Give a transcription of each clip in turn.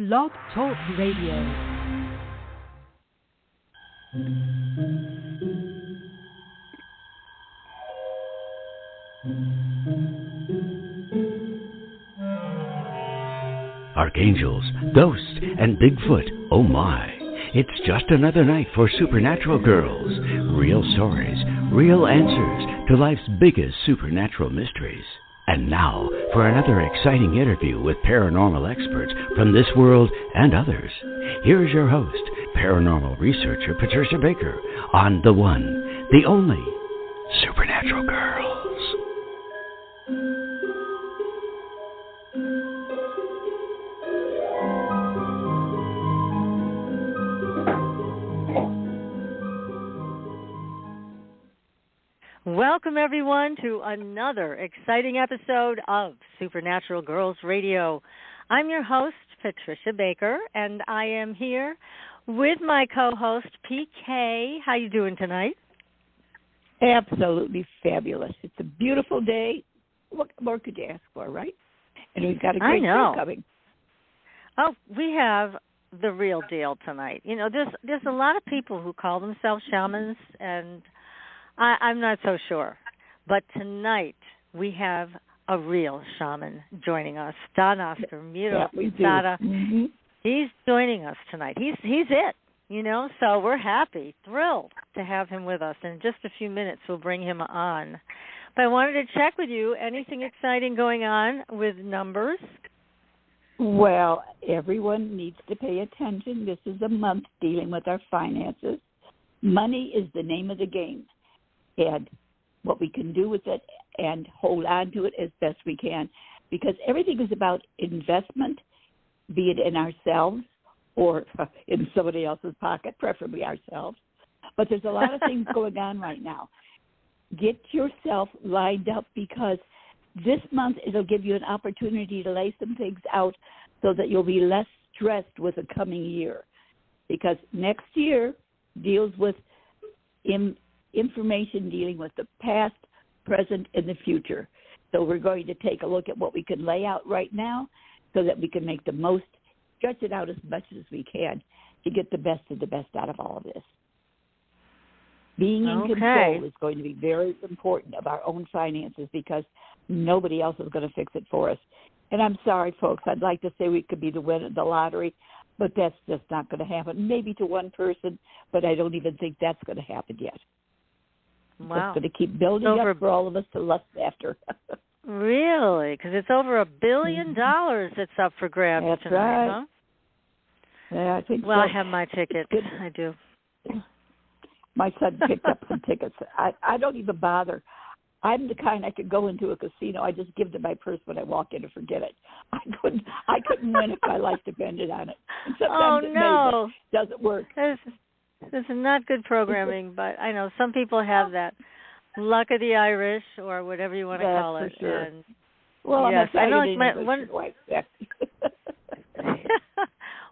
Blog Talk Radio. Archangels, ghosts, and Bigfoot, oh my. It's just another night for Supernatural Girls. Real stories, real answers to life's biggest supernatural mysteries. And now for another exciting interview with paranormal experts from this world and others. Here's your host, paranormal researcher Patricia Baker, on the one, the only, Supernatural Girls. Welcome, everyone, to another exciting episode of Supernatural Girls Radio. I'm your host, Patricia Baker, and I am here with my co-host, PK. How you doing tonight? Absolutely fabulous. It's a beautiful day. What more could you ask for, right? And we've got a great show coming. Oh, we have the real deal tonight. You know, there's a lot of people who call themselves shamans, and I'm not so sure. But tonight we have a real shaman joining us, Don Oscar Miro-Quesada. Mm-hmm. He's joining us tonight. He's it, you know, so we're happy, thrilled to have him with us. In just a few minutes we'll bring him on. But I wanted to check with you, anything exciting going on with numbers? Well, everyone needs to pay attention. This is a month dealing with our finances. Money is the name of the game. And what we can do with it and hold on to it as best we can, because everything is about investment, be it in ourselves or in somebody else's pocket, preferably ourselves. But there's a lot of things going on right now. Get yourself lined up, because this month it'll give you an opportunity to lay some things out so that you'll be less stressed with the coming year. Because next year deals with information dealing with the past, present, and the future. So we're going to take a look at what we can lay out right now so that we can make the most, stretch it out as much as we can to get the best of the best out of all of this. Being in control is going to be very important of our own finances, because nobody else is going to fix it for us. And I'm sorry, folks, I'd like to say we could be the winner of the lottery, but that's just not going to happen. Maybe to one person, but I don't even think that's going to happen yet. Wow. It's going to keep building up for all of us to lust after. Really? Because it's over $1 billion that's up for grabs that's tonight, right. huh? Yeah, I think well, so. I have my ticket. I do. My son picked up some tickets. I don't even bother. I'm the kind I could go into a casino. I just give them my purse when I walk in and forget it. I couldn't win if my life depended on it. And sometimes it doesn't work. This is not good programming, but I know some people have that luck of the Irish, or whatever you want to call it. For sure. And well, yes, I know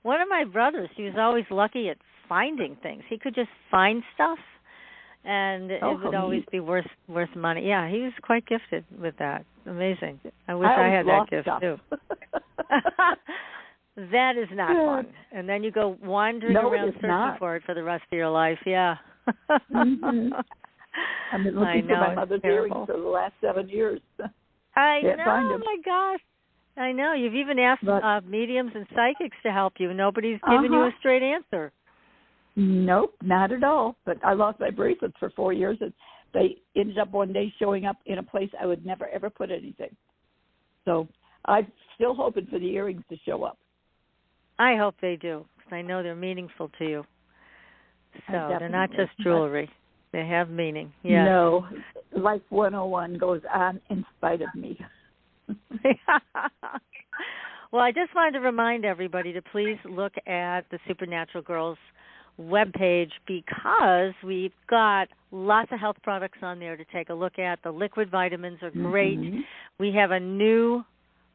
one of my brothers, he was always lucky at finding things. He could just find stuff, and it would always be worth money. Yeah, he was quite gifted with that. Amazing. I wish I had that gift too. That is not fun. And then you go wandering around searching for it for the rest of your life. Yeah. Mm-hmm. I've been looking for my mother's earrings for the last 7 years. I know. Oh my gosh. I know. You've even asked mediums and psychics to help you. Nobody's given you a straight answer. Nope, not at all. But I lost my bracelets for 4 years, and they ended up one day showing up in a place I would never, ever put anything. So I'm still hoping for the earrings to show up. I hope they do, because I know they're meaningful to you. So they're not just jewelry. They have meaning. Yes. No, Life 101 goes on in spite of me. Well, I just wanted to remind everybody to please look at the Supernatural Girls webpage, because we've got lots of health products on there to take a look at. The liquid vitamins are great. Mm-hmm. We have a new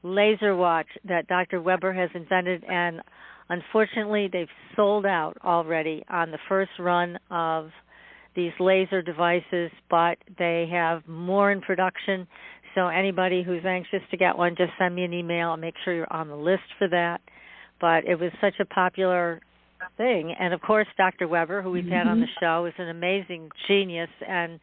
laser watch that Dr. Weber has invented, and unfortunately they've sold out already on the first run of these laser devices, but they have more in production. So anybody who's anxious to get one, just send me an email. I'll make sure you're on the list for that. but it was such a popular thing. And, of course, Dr. Weber, who we've had on the show, is an amazing genius, and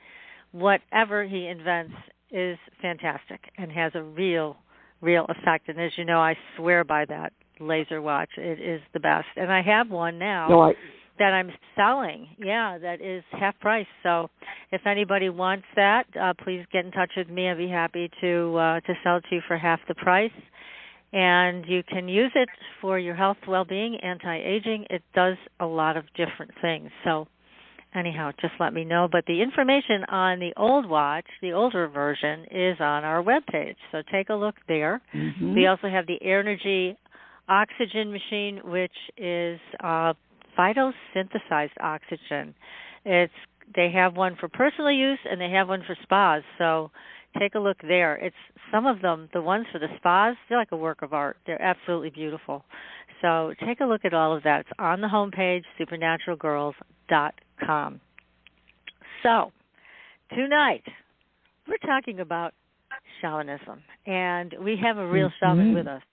whatever he invents is fantastic and has a real effect. And as you know, I swear by that laser watch. It is the best. And I have one now that I'm selling, that is half price. So if anybody wants that, please get in touch with me. I'd be happy to sell it to you for half the price. And you can use it for your health, well-being, anti-aging. It does a lot of different things. So anyhow, just let me know. But the information on the old watch, the older version, is on our webpage. So take a look there. Mm-hmm. We also have the Energy Oxygen Machine, which is phytosynthesized oxygen. They have one for personal use and they have one for spas. So take a look there. It's some of them, the ones for the spas, they're like a work of art. They're absolutely beautiful. So take a look at all of that. It's on the homepage, supernaturalgirls.com. So tonight we're talking about shamanism, and we have a real shaman with us,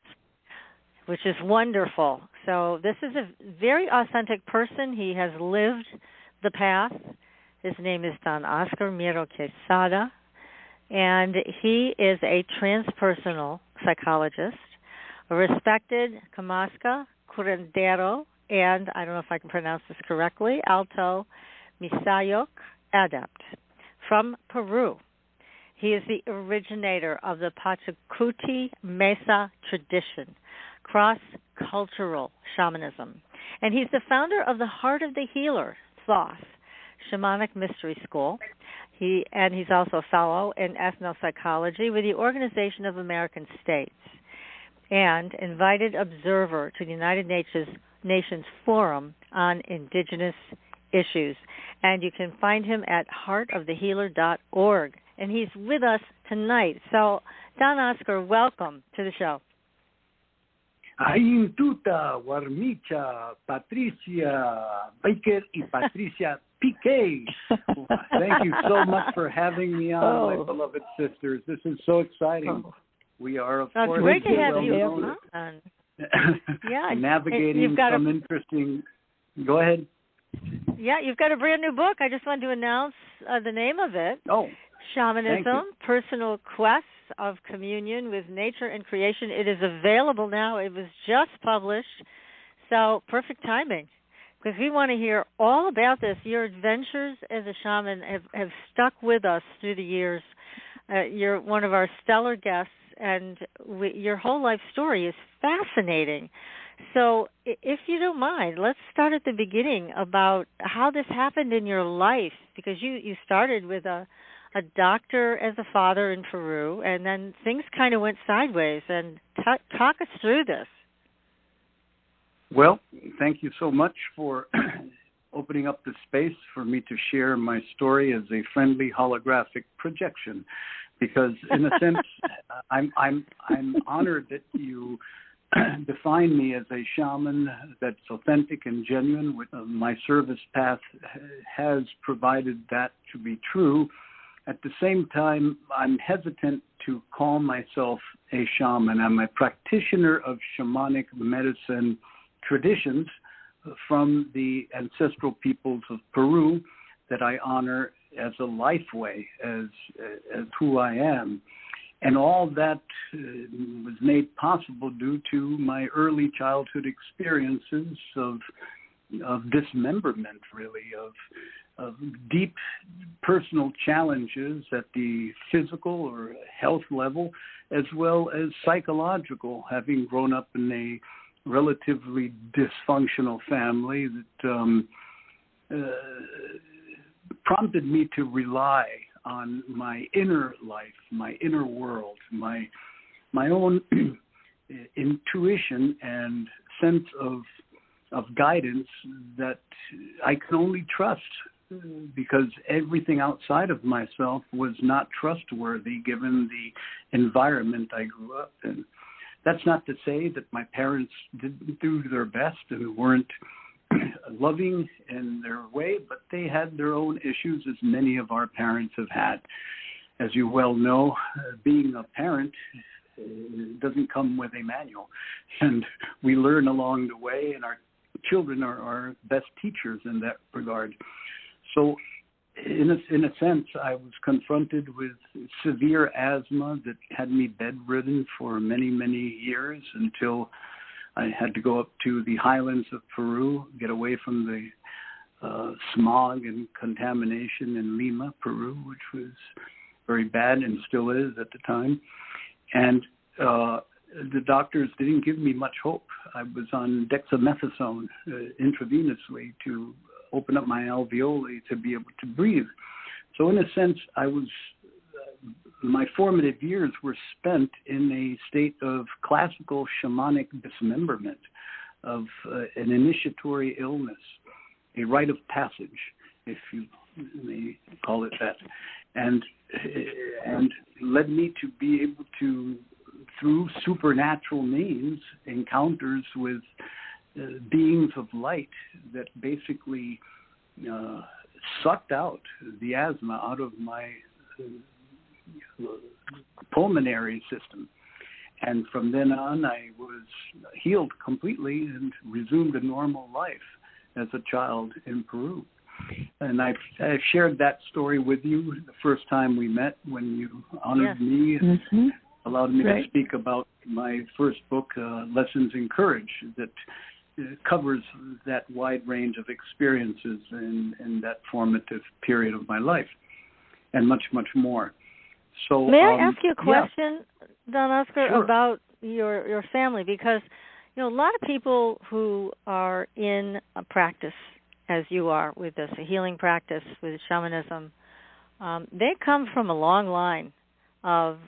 which is wonderful. So this is a very authentic person. He has lived the path. His name is Don Oscar Miro-Quesada, and he is a transpersonal psychologist, a respected kamasqa, curandero, and I don't know if I can pronounce this correctly, altomisayoq adept from Peru. He is the originator of the Pachakuti Mesa tradition, cross-cultural shamanism. And he's the founder of the Heart of the Healer, THOTH, Shamanic Mystery School. He's also a fellow in Ethnopsychology with the Organization of American States and invited observer to the United Nations Forum on Indigenous Issues. And you can find him at heartofthehealer.org. And he's with us tonight. So, Don Oscar, welcome to the show. Ayintuta, Warmicha, Patricia Baker, and Patricia Piquet. Thank you so much for having me on, my beloved sisters. This is so exciting. We are, of course, great to have you on. Navigating some interesting. Go ahead. Yeah, you've got a brand new book. I just wanted to announce the name of it. Shamanism, Personal Quests of Communion with Nature and Creation. It is available now. It was just published. So perfect timing, because we want to hear all about this. Your adventures as a shaman have stuck with us through the years. You're one of our stellar guests, and your whole life story is fascinating. So if you don't mind, let's start at the beginning about how this happened in your life, because you started with a doctor as a father in Peru, and then things kind of went sideways. And talk us through this. Well, thank you so much for opening up the space for me to share my story as a friendly holographic projection, because in a sense, I'm honored that you define me as a shaman that's authentic and genuine. My service path has provided that to be true. At the same time, I'm hesitant to call myself a shaman. I'm a practitioner of shamanic medicine traditions from the ancestral peoples of Peru that I honor as a life way, as who I am. And all that was made possible due to my early childhood experiences of dismemberment, really, of deep personal challenges at the physical or health level, as well as psychological, having grown up in a relatively dysfunctional family that prompted me to rely on my inner life, my inner world, my own intuition and sense of guidance that I can only trust, because everything outside of myself was not trustworthy given the environment I grew up in. That's not to say that my parents didn't do their best and weren't loving in their way, but they had their own issues, as many of our parents have had. As you well know, being a parent It doesn't come with a manual. And we learn along the way, and our children are our best teachers in that regard. So in a sense, I was confronted with severe asthma that had me bedridden for many, many years until I had to go up to the highlands of Peru, get away from the smog and contamination in Lima, Peru, which was very bad and still is at the time. And the doctors didn't give me much hope. I was on dexamethasone intravenously to open up my alveoli to be able to breathe. So in a sense, I was my formative years were spent in a state of classical shamanic dismemberment, of an initiatory illness, a rite of passage, if you may call it that, and led me to be able to, through supernatural means, encounters with beings of light that basically sucked out the asthma out of my pulmonary system. And from then on, I was healed completely and resumed a normal life as a child in Peru. And I've shared that story with you the first time we met, when you honored me and allowed me to speak about my first book, Lessons in Courage, that covers that wide range of experiences in that formative period of my life, and much, much more. So, may I ask you a question, Don Oscar, Sure. about your family? Because, you know, a lot of people who are in a practice, as you are with this, a healing practice with shamanism, they come from a long line of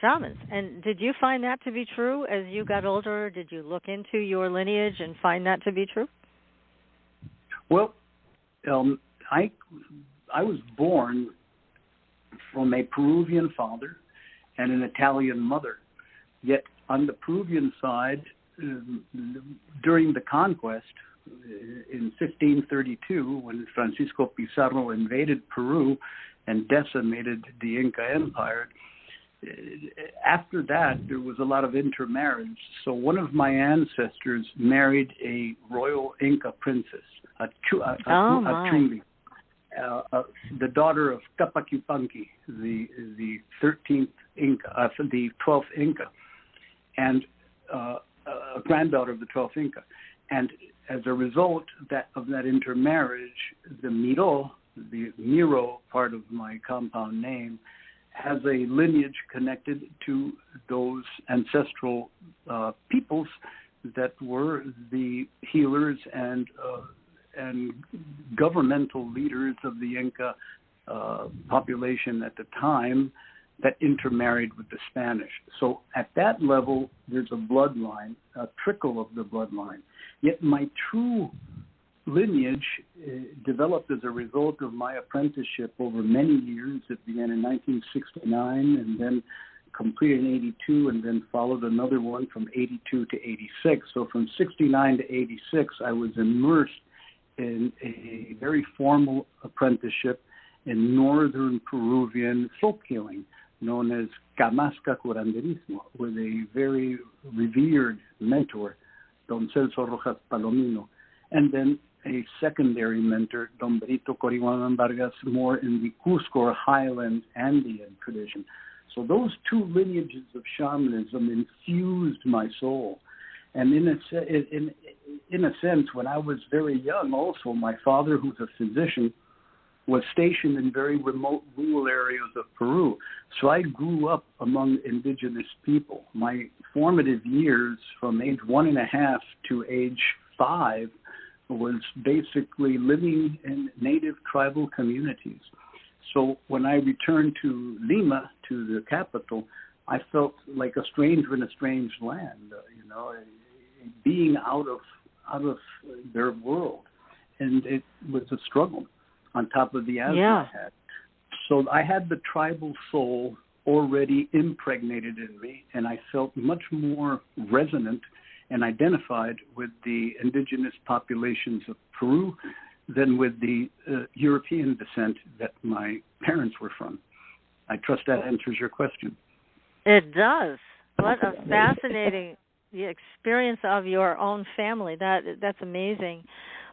shamans. And did you find that to be true as you got older? Did you look into your lineage and find that to be true? Well, I was born from a Peruvian father and an Italian mother. Yet on the Peruvian side, during the conquest in 1532, when Francisco Pizarro invaded Peru and decimated the Inca Empire, after that, there was a lot of intermarriage. So one of my ancestors married a royal Inca princess, a Chumbi, the daughter of Capac Yupanqui, the 13th Inca, the 12th Inca, and a granddaughter of the 12th Inca. And as a result of that intermarriage, the Miro part of my compound name, has a lineage connected to those ancestral peoples that were the healers and governmental leaders of the Inca population at the time that intermarried with the Spanish. So at that level, there's a bloodline, a trickle of the bloodline. Yet my true lineage developed as a result of my apprenticeship over many years. It began in 1969 and then completed in 82, and then followed another one from 82 to 86. So from 69 to 86, I was immersed in a very formal apprenticeship in northern Peruvian folk healing, known as kamasqa curanderismo, with a very revered mentor, Don Celso Rojas Palomino, and then a secondary mentor, Don Benito Corihuaman Vargas, more in the Cusco or Highland Andean tradition. So those two lineages of shamanism infused my soul. And in a sense, when I was very young also, my father, who's a physician, was stationed in very remote rural areas of Peru. So I grew up among indigenous people. My formative years from age 1.5 to age 5 was basically living in native tribal communities. So when I returned to Lima, to the capital, I felt like a stranger in a strange land, being out of their world. And it was a struggle on top of the asthma I had. So I had the tribal soul already impregnated in me, and I felt much more resonant and identified with the indigenous populations of Peru than with the European descent that my parents were from. I trust that answers your question. It does. What a fascinating experience of your own family. That's amazing.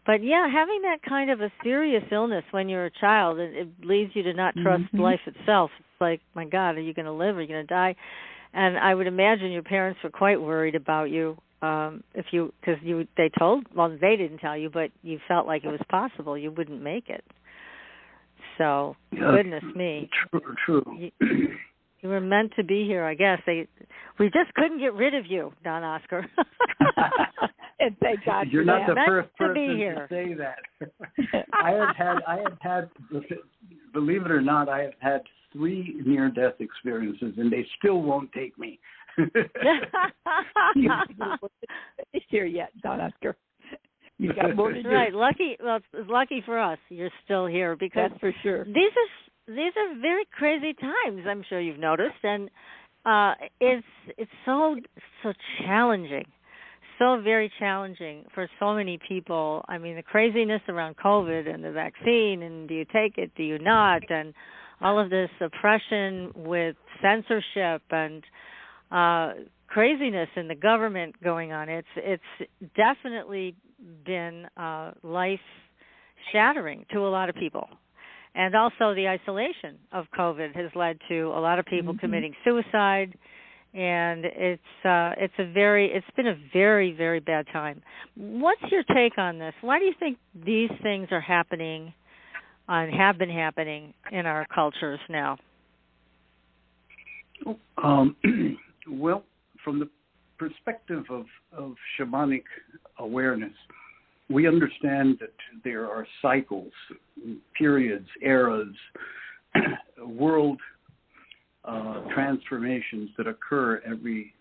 But yeah, having that kind of a serious illness when you're a child, it leads you to not trust life itself. It's like, my God, are you going to live? Are you going to die? And I would imagine your parents were quite worried about you, because they told, well, they didn't tell you, but you felt like it was possible you wouldn't make it. So, goodness me. True. You were meant to be here, I guess. We just couldn't get rid of you, Don Oscar. And thank God you're not the first person to say that. I have had, believe it or not, I have had 3 near-death experiences, and they still won't take me. You're not here yet, Don Oscar. You got more to do. Right, lucky. Well, it's lucky for us you're still here, because that's for sure. These are very crazy times. I'm sure you've noticed, and it's so challenging. So very challenging for so many people. I mean, the craziness around COVID and the vaccine, and do you take it, do you not, and all of this oppression with censorship and craziness in the government going on. It's definitely been life-shattering to a lot of people. And also the isolation of COVID has led to a lot of people committing suicide. And it's been a very, very bad time. What's your take on this? Why do you think these things are happening and have been happening in our cultures now? Well, from the perspective of shamanic awareness, we understand that there are cycles, periods, eras, world transformations that occur every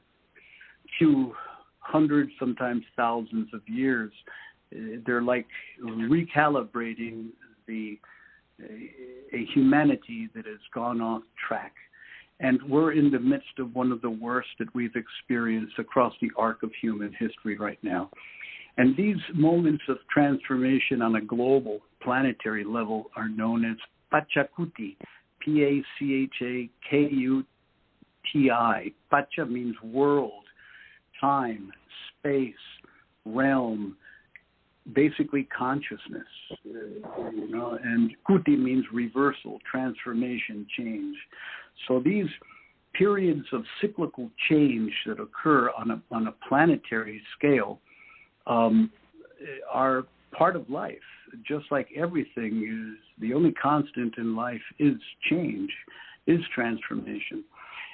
few hundred, sometimes thousands of years. They're like recalibrating a humanity that has gone off track. And we're in the midst of one of the worst that we've experienced across the arc of human history right now. And these moments of transformation on a global, planetary level are known as Pachakuti, Pachakuti. Pacha means world, time, space, realm, basically consciousness, and kuti means reversal, transformation, change. So these periods of cyclical change that occur on a planetary scale are part of life. Just like everything is, the only constant in life is change, is transformation.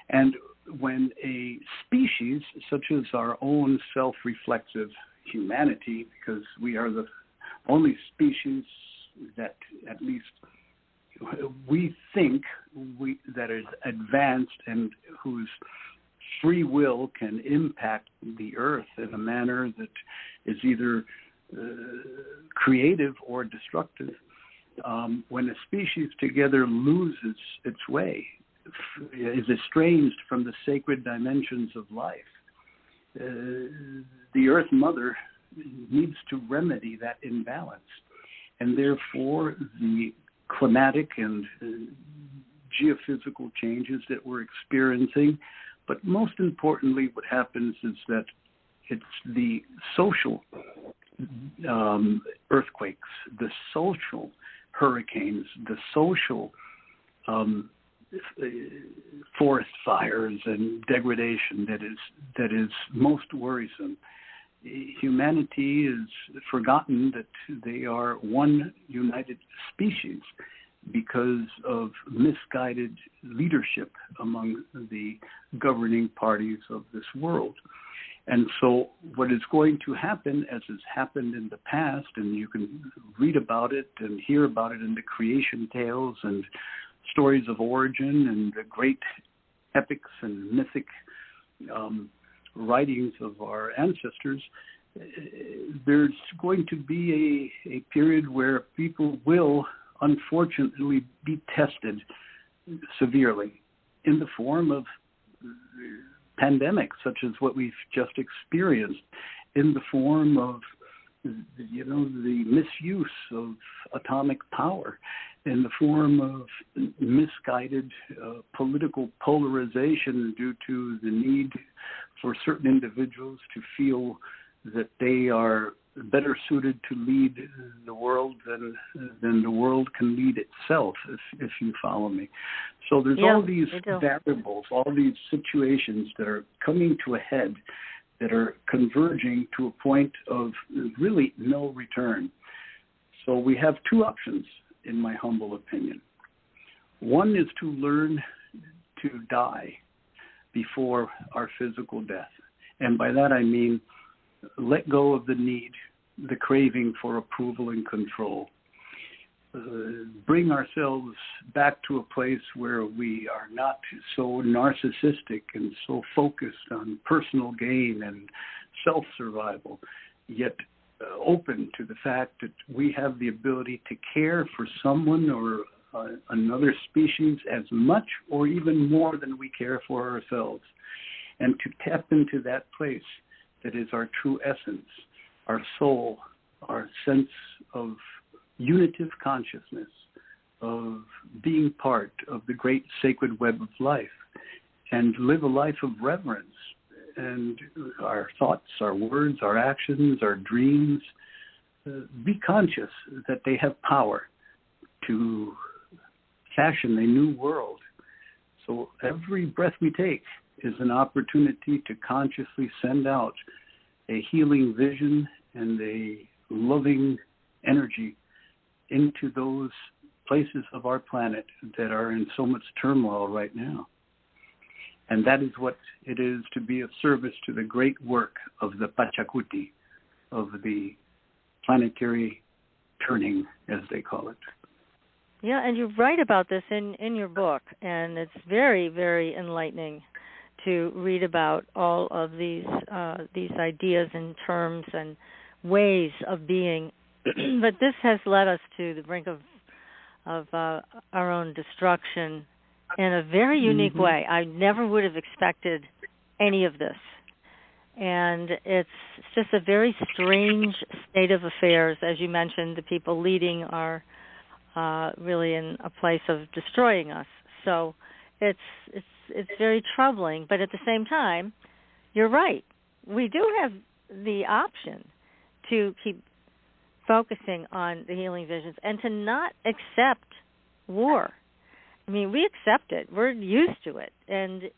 And when a species, such as our own self-reflexive humanity, because we are the only species that at least we think that is advanced and whose free will can impact the earth in a manner that is either creative or destructive. When a species together loses its way, is estranged from the sacred dimensions of life, the Earth Mother needs to remedy that imbalance. And therefore, the climatic and geophysical changes that we're experiencing, but most importantly, what happens is that it's the social earthquakes, the social hurricanes, the social forest fires and degradation that is most worrisome. Humanity is forgotten that they are one united species because of misguided leadership among the governing parties of this world. And so what is going to happen, as has happened in the past, and you can read about it and hear about it in the creation tales and stories of origin and the great epics and mythic writings of our ancestors, there's going to be a period where people will unfortunately be tested severely in the form of pandemics such as what we've just experienced, in the form of the misuse of atomic power, in the form of misguided political polarization due to the need for certain individuals to feel that they are better suited to lead the world than the world can lead itself, if you follow me. So there's all these variables, all these situations that are coming to a head, that are converging to a point of really no return. So we have two options, in my humble opinion. One is to learn to die before our physical death. And by that I mean let go of the need, the craving for approval and control. Bring ourselves back to a place where we are not so narcissistic and so focused on personal gain and self-survival, yet open to the fact that we have the ability to care for someone or another species as much or even more than we care for ourselves, and to tap into that place that is our true essence, our soul, our sense of unitive consciousness, of being part of the great sacred web of life, and live a life of reverence. And our thoughts, our words, our actions, our dreams, be conscious that they have power to fashion a new world. So every breath we take is an opportunity to consciously send out a healing vision and a loving energy into those places of our planet that are in so much turmoil right now. And that is what it is to be of service to the great work of the Pachakuti, of the planetary turning, as they call it. Yeah, and you write about this in your book, and it's very, very enlightening to read about all of these ideas and terms and ways of being. But this has led us to the brink of our own destruction in a very unique way. I never would have expected any of this. And it's just a very strange state of affairs. As you mentioned, the people leading are really in a place of destroying us. So it's very troubling. But at the same time, you're right. We do have the option to keep focusing on the healing visions and to not accept war. I mean, we accept it. We're used to it. And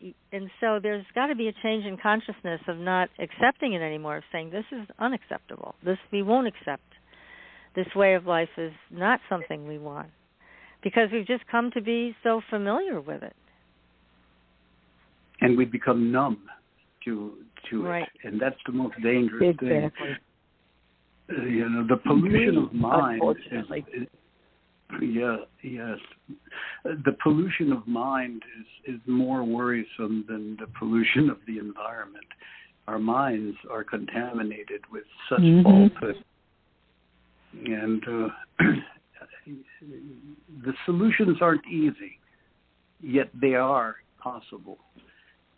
so there's got to be a change in consciousness of not accepting it anymore, of saying this is unacceptable. This we won't accept. This way of life is not something we want because we've just come to be so familiar with it. And we become numb to right. it. And that's the most dangerous thing. The pollution of mind yes. The pollution of mind is more worrisome than the pollution of the environment. Our minds are contaminated with such falsehood. And the solutions aren't easy, yet they are possible.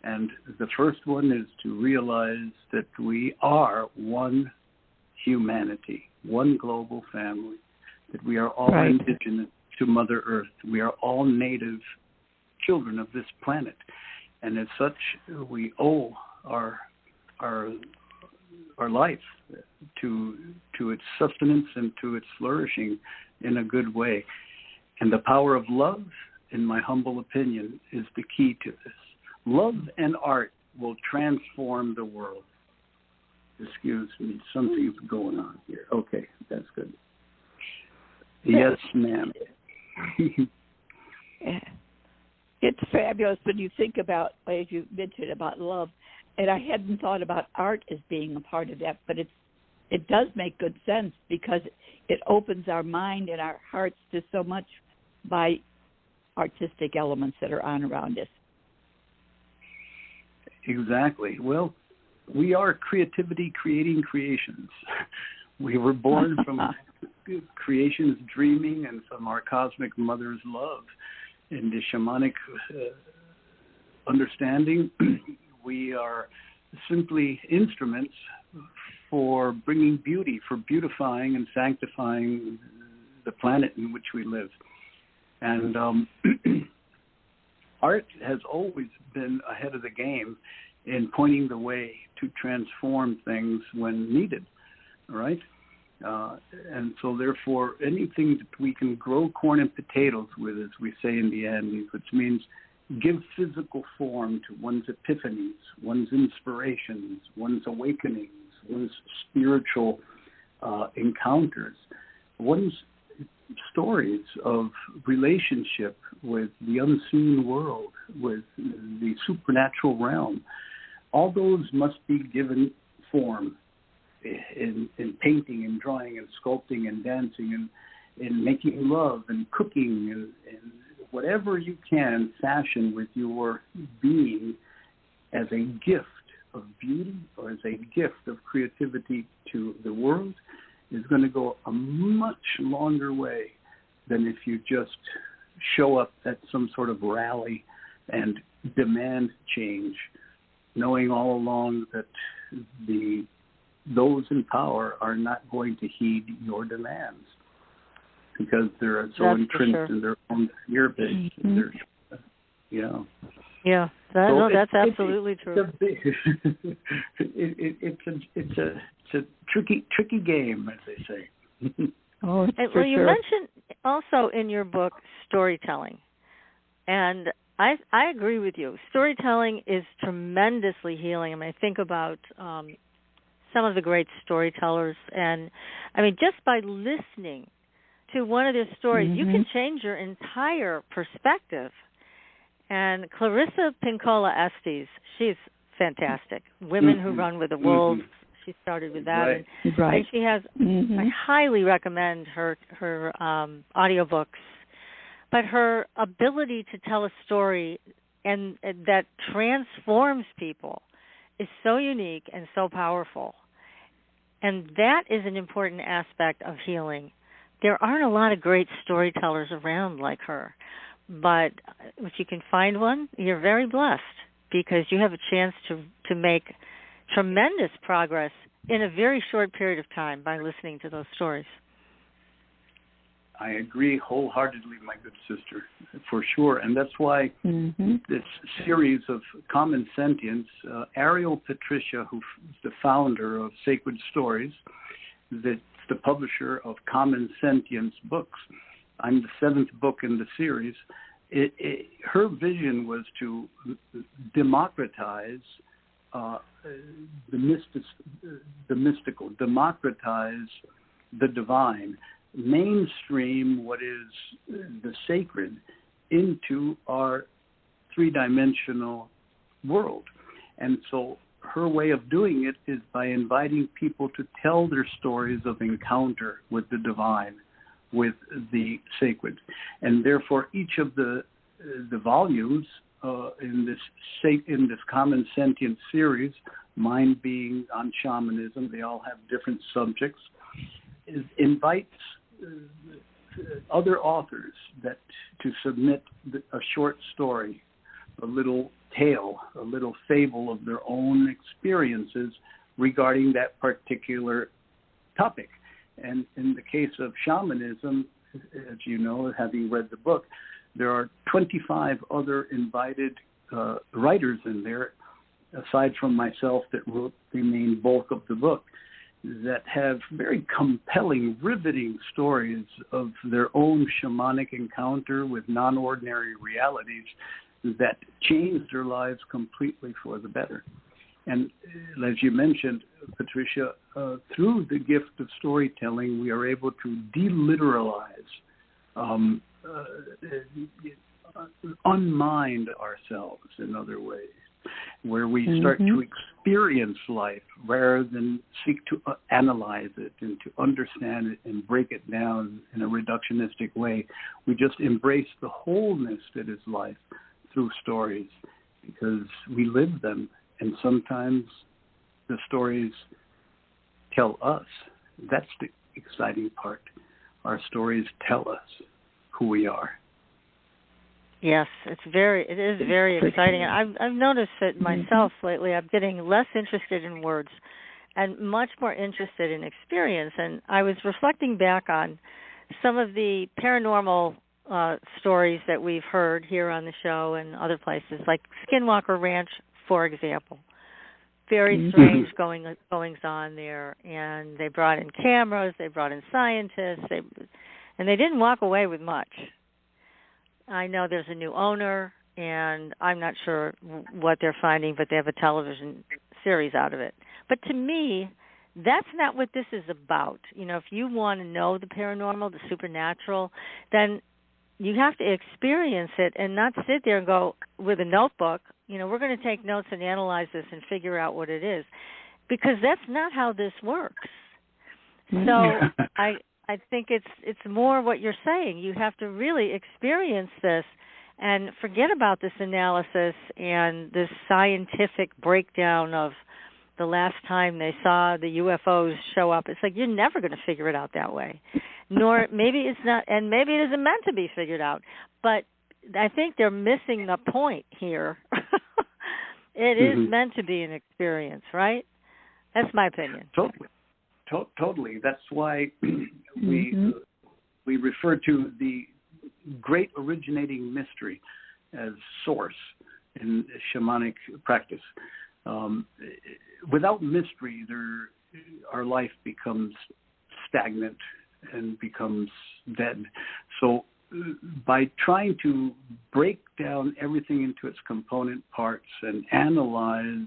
And the first one is to realize that we are one humanity, one global family, that we are all indigenous to Mother Earth. We are all native children of this planet. And as such, we owe our life to its sustenance and to its flourishing in a good way. And the power of love, in my humble opinion, is the key to this. Love and art will transform the world. Excuse me, something's going on here. Okay, that's good. Yes, ma'am. It's fabulous when you think about, as you mentioned, about love. And I hadn't thought about art as being a part of that, but it does make good sense because it opens our mind and our hearts to so much by artistic elements that are on around us. Exactly. Well, we are creativity creating creations. We were born from creation's dreaming and from our cosmic mother's love. In the shamanic understanding, we are simply instruments for bringing beauty, for beautifying and sanctifying the planet in which we live. And art has always been ahead of the game in pointing the way to transform things when needed, right? And so therefore, anything that we can grow corn and potatoes with, as we say in the Andes, which means give physical form to one's epiphanies, one's inspirations, one's awakenings, one's spiritual encounters, one's stories of relationship with the unseen world, with the supernatural realm. All those must be given form in painting and drawing and sculpting and dancing and in making love and cooking and whatever you can fashion with your being as a gift of beauty or as a gift of creativity to the world is going to go a much longer way than if you just show up at some sort of rally and demand change, knowing all along that those in power are not going to heed your demands because they're so entrenched in their own fear base. That's absolutely true. It's a tricky game, as they say. You mentioned also in your book storytelling, and I agree with you. Storytelling is tremendously healing. I mean, I think about some of the great storytellers, and I mean, just by listening to one of their stories, you can change your entire perspective. And Clarissa Pinkola Estes, she's fantastic. Women Who Run with the Wolves. She started with that, and she has. I highly recommend her audiobooks. But her ability to tell a story and that transforms people is so unique and so powerful. And that is an important aspect of healing. There aren't a lot of great storytellers around like her. But if you can find one, you're very blessed because you have a chance to make tremendous progress in a very short period of time by listening to those stories. I agree wholeheartedly, my good sister, for sure. And that's why this series of Common Sentience, Ariel Patricia, who's the founder of Sacred Stories, that's the publisher of Common Sentience books. I'm the 7th book in the series. Her vision was to democratize the mystical, democratize the divine, mainstream what is the sacred into our three-dimensional world. And so her way of doing it is by inviting people to tell their stories of encounter with the divine, with the sacred. And therefore each of the volumes in this Common Sentience series, mine being on shamanism, they all have different subjects, invites other authors to submit a short story, a little tale, a little fable of their own experiences regarding that particular topic. And in the case of shamanism, as you know, having read the book, there are 25 other invited writers in there, aside from myself, that wrote the main bulk of the book, that have very compelling, riveting stories of their own shamanic encounter with non-ordinary realities that changed their lives completely for the better. And as you mentioned, Patricia, through the gift of storytelling, we are able to deliteralize, unmind ourselves in other ways, where we start to experience life rather than seek to analyze it and to understand it and break it down in a reductionistic way. We just embrace the wholeness that is life through stories because we live them, and sometimes the stories tell us. That's the exciting part. Our stories tell us who we are. Yes, it is very exciting. I've noticed that myself lately. I'm getting less interested in words and much more interested in experience. And I was reflecting back on some of the paranormal stories that we've heard here on the show and other places, like Skinwalker Ranch, for example. Very strange goings on there, and they brought in cameras, they brought in scientists, and they didn't walk away with much. I know there's a new owner, and I'm not sure what they're finding, but they have a television series out of it. But to me, that's not what this is about. You know, if you want to know the paranormal, the supernatural, then you have to experience it and not sit there and go with a notebook, you know, we're going to take notes and analyze this and figure out what it is, because that's not how this works. So I think it's more what you're saying. You have to really experience this and forget about this analysis and this scientific breakdown of the last time they saw the UFOs show up. It's like you're never going to figure it out that way. Nor maybe it's not, and maybe it isn't meant to be figured out. But I think they're missing the point here. It is meant to be an experience, right? That's my opinion. Totally. That's why we refer to the great originating mystery as source in shamanic practice. Without mystery, our life becomes stagnant and becomes dead. So by trying to break down everything into its component parts and analyze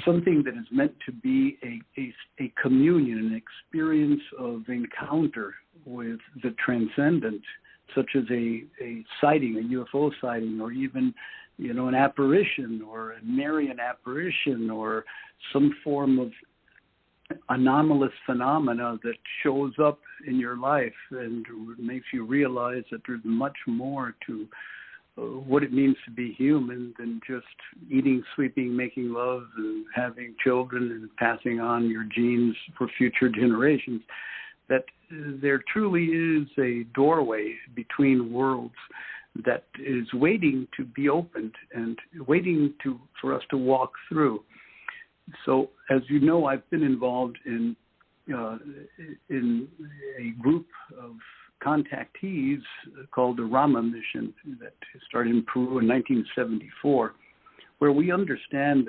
something that is meant to be a communion, an experience of encounter with the transcendent, such as a sighting, a UFO sighting, or even, you know, an apparition or a Marian apparition or some form of anomalous phenomena that shows up in your life and makes you realize that there's much more to what it means to be human than just eating, sleeping, making love, and having children and passing on your genes for future generations. That there truly is a doorway between worlds that is waiting to be opened and waiting for us to walk through. So, as you know, I've been involved in a group of contactees called the Rama Mission that started in Peru in 1974, where we understand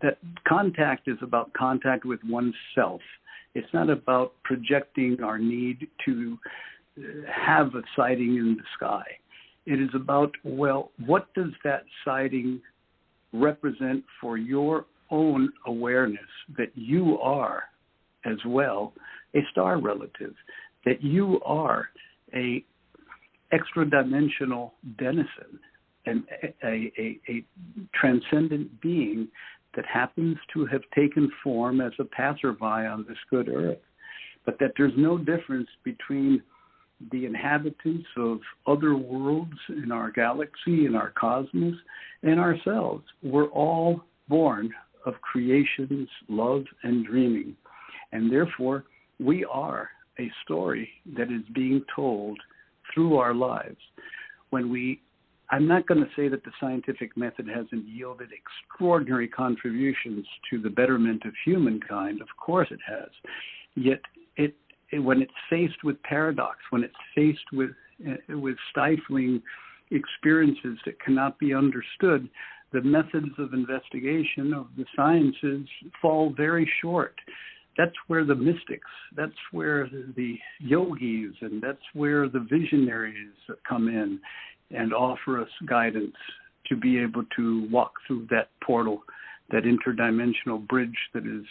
that contact is about contact with oneself. It's not about projecting our need to have a sighting in the sky. It is about, well, what does that sighting represent for your own awareness that you are as well a star relative, that you are a extra-dimensional denizen, and a transcendent being that happens to have taken form as a passerby on this good earth, but that there's no difference between the inhabitants of other worlds in our galaxy, in our cosmos, and ourselves. We're all born of creation's love and dreaming, and therefore we are a story that is being told through our lives. I'm not going to say that the scientific method hasn't yielded extraordinary contributions to the betterment of humankind. Of course it has. Yet when it's faced with paradox, when it's faced with stifling experiences that cannot be understood, the methods of investigation of the sciences fall very short. That's where the mystics, that's where the yogis, and that's where the visionaries come in and offer us guidance to be able to walk through that portal, that interdimensional bridge that is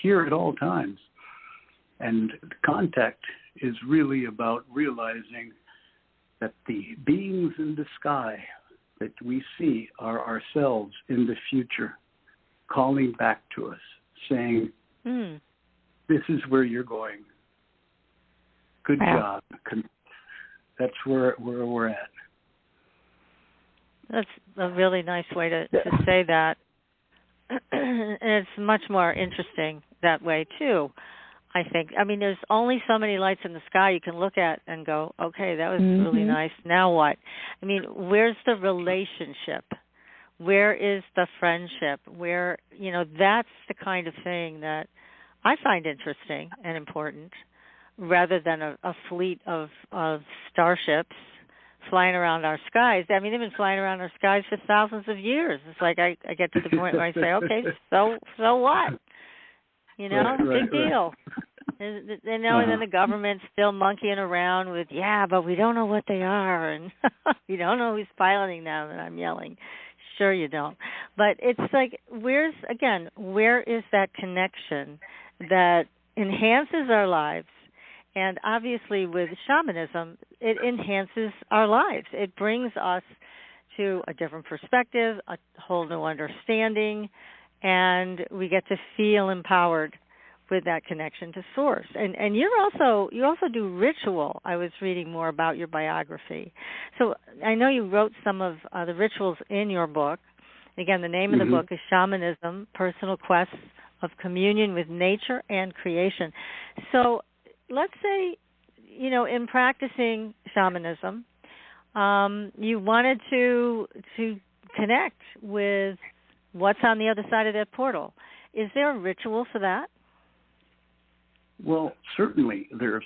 here at all times. And contact is really about realizing that the beings in the sky that we see are ourselves in the future, calling back to us, saying, this is where you're going. Good job. That's where we're at. That's a really nice way to say that. And it's much more interesting that way, too, I think. I mean, there's only so many lights in the sky you can look at and go, okay, that was really nice. Now what? I mean, where's the relationship? Where is the friendship? Where, that's the kind of thing that I find interesting and important, rather than a fleet of starships flying around our skies. I mean, they've been flying around our skies for thousands of years. It's like I get to the point where I say, okay, so what? You know, big deal. And then the government's still monkeying around with, but we don't know what they are, and we don't know who's piloting them, and I'm yelling. Sure you don't. But it's like, where is that connection that enhances our lives? And obviously with shamanism, it enhances our lives. It brings us to a different perspective, a whole new understanding, and we get to feel empowered with that connection to source. And you also do ritual. I was reading more about your biography. So I know you wrote some of the rituals in your book. Again, the name of the book is Shamanism, Personal Quests of Communion with Nature and Creation. So let's say, in practicing shamanism, you wanted to connect with what's on the other side of that portal. Is there a ritual for that? Well, certainly there's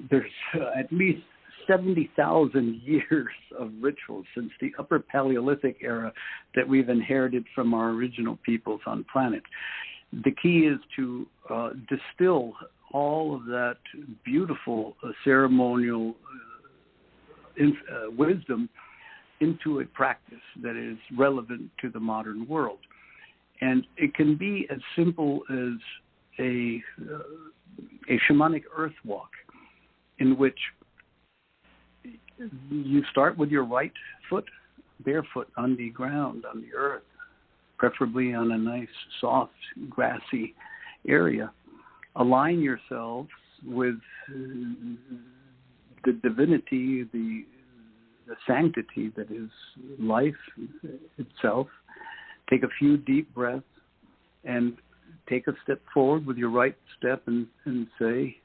at least 70,000 years of rituals since the Upper Paleolithic era that we've inherited from our original peoples on planet. The key is to distill all of that beautiful ceremonial wisdom into a practice that is relevant to the modern world. And it can be as simple as a shamanic earth walk, in which you start with your right foot barefoot on the ground, on the earth, preferably on a nice, soft, grassy area. Align yourselves with the divinity, the sanctity that is life itself. Take a few deep breaths and take a step forward with your right step and say,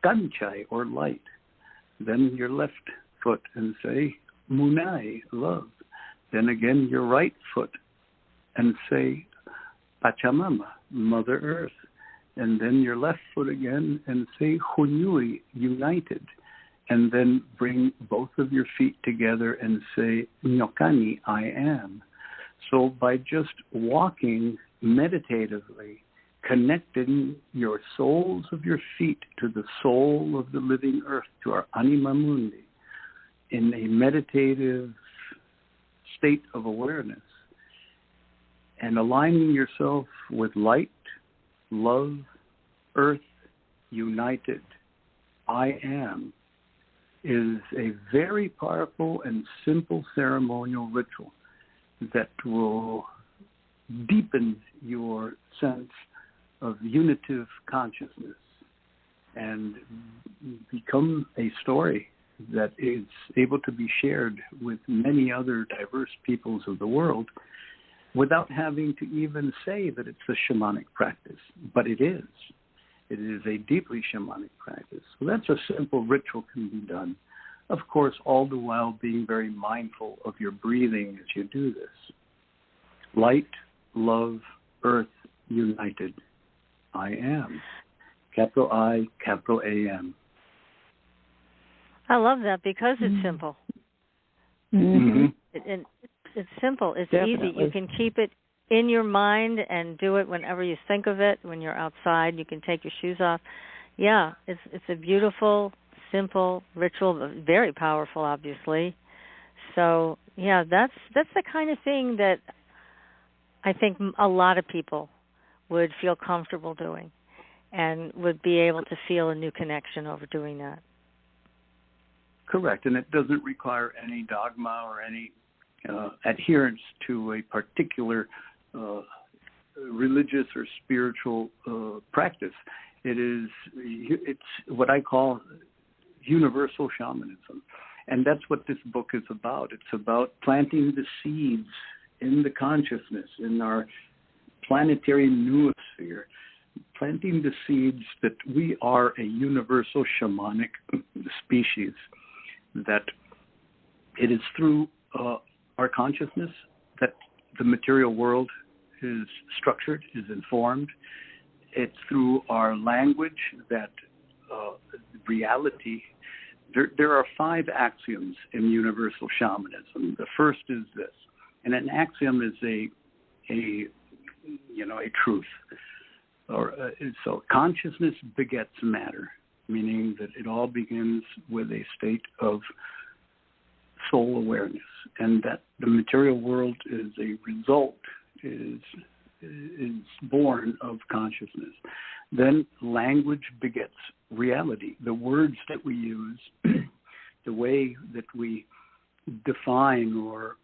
Kanchai, or light. Then your left foot and say, Munai, love. Then again your right foot and say, Pachamama, Mother Earth. And then your left foot again and say, Hunyui, united. And then bring both of your feet together and say, Nyokani, I am. So by just walking meditatively, connecting your soles of your feet to the soul of the living earth, to our anima mundi, in a meditative state of awareness, and aligning yourself with light, love, earth, united, I am, is a very powerful and simple ceremonial ritual that will deepen your sense of unitive consciousness and become a story that is able to be shared with many other diverse peoples of the world without having to even say that it's a shamanic practice. But it is. It is a deeply shamanic practice. So that's a simple ritual can be done. Of course, all the while being very mindful of your breathing as you do this. Light, love, earth, united. I am. Capital I, capital A-M. I love that because it's simple. Mm-hmm. It's simple. It's Definitely. easy. You can keep it in your mind and do it whenever you think of it. When you're outside, you can take your shoes off. Yeah, it's a beautiful, simple ritual, very powerful, obviously. So, yeah, that's the kind of thing that I think a lot of people would feel comfortable doing and would be able to feel a new connection over doing that. Correct, and it doesn't require any dogma or any adherence to a particular religious or spiritual practice. It's what I call universal shamanism, and that's what this book is about. It's about planting the seeds in the consciousness, in our planetary noosphere, planting the seeds that we are a universal shamanic species, that it is through our consciousness that the material world is structured, is informed. It's through our language that reality. There are 5 axioms in universal shamanism. The first is this, and an axiom is a truth. So consciousness begets matter, meaning that it all begins with a state of soul awareness, and that the material world is a result, is born of consciousness. Then language begets reality. The words that we use, the way that we define or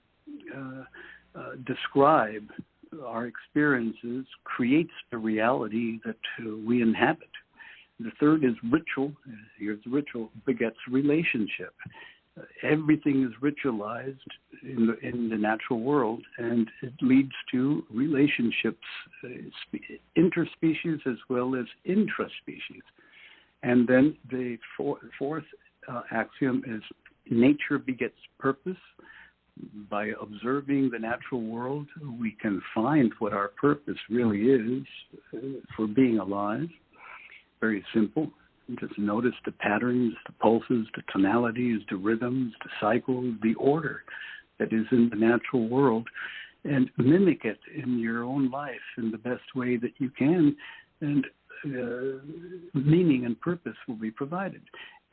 describe our experiences creates the reality that we inhabit. The third is ritual. Here's the ritual, begets relationship. Everything is ritualized in the natural world, and it leads to relationships, interspecies as well as intraspecies. And then the fourth axiom is nature begets purpose. By observing the natural world, we can find what our purpose really is for being alive. Very simple. Just notice the patterns, the pulses, the tonalities, the rhythms, the cycles, the order that is in the natural world, and mimic it in your own life in the best way that you can, and meaning and purpose will be provided.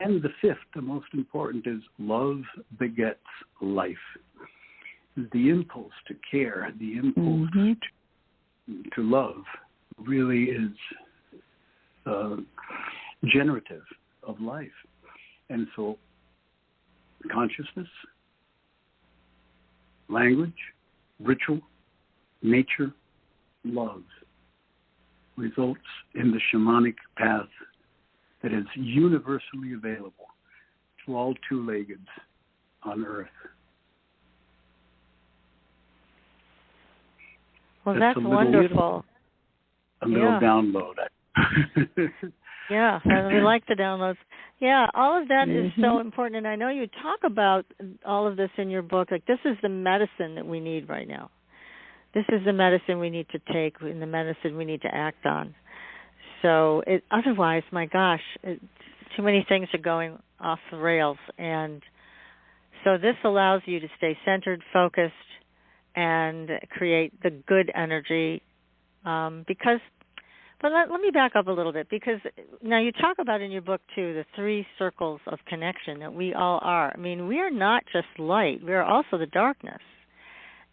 And the fifth, the most important, is love begets life. The impulse to care, the impulse to love really is generative of life. And so consciousness, language, ritual, nature, love results in the shamanic path that is universally available to all two-leggeds on earth. Well, that's wonderful. A little download. Yeah, we like the downloads. Yeah, all of that is so important. And I know you talk about all of this in your book. Like, this is the medicine that we need right now. This is the medicine we need to take and the medicine we need to act on. So otherwise, my gosh, too many things are going off the rails. And so this allows you to stay centered, focused, and create the good energy But let me back up a little bit, because now you talk about in your book, too, the 3 circles of connection that we all are. I mean, we are not just light. We are also the darkness.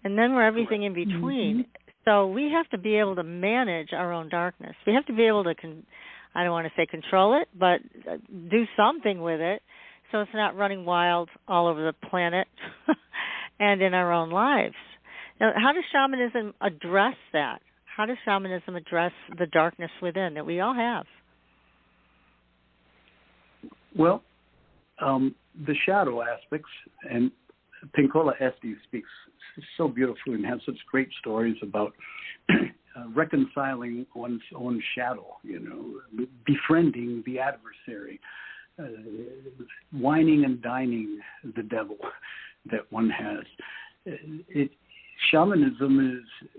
And then we're everything in between. So we have to be able to manage our own darkness. We have to be able to, I don't want to say control it, but do something with it so it's not running wild all over the planet and in our own lives. Now, how does shamanism address that? How does shamanism address the darkness within that we all have? Well, the shadow aspects, and Pinkola Estes speaks so beautifully and has such great stories about reconciling one's own shadow, befriending the adversary, wining and dining the devil that one has. Shamanism is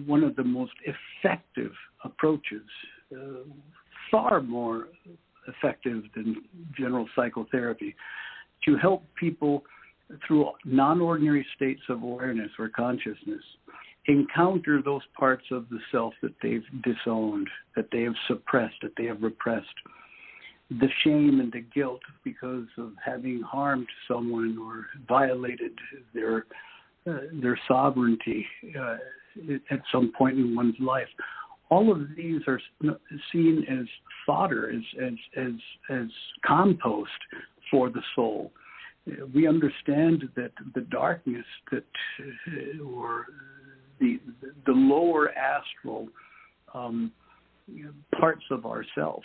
one of the most effective approaches, far more effective than general psychotherapy, to help people through non-ordinary states of awareness or consciousness encounter those parts of the self that they've disowned, that they have suppressed, that they have repressed. The shame and the guilt because of having harmed someone or violated their sovereignty at some point in one's life. All of these are seen as fodder, as compost for the soul. We understand that the darkness or the lower astral parts of ourself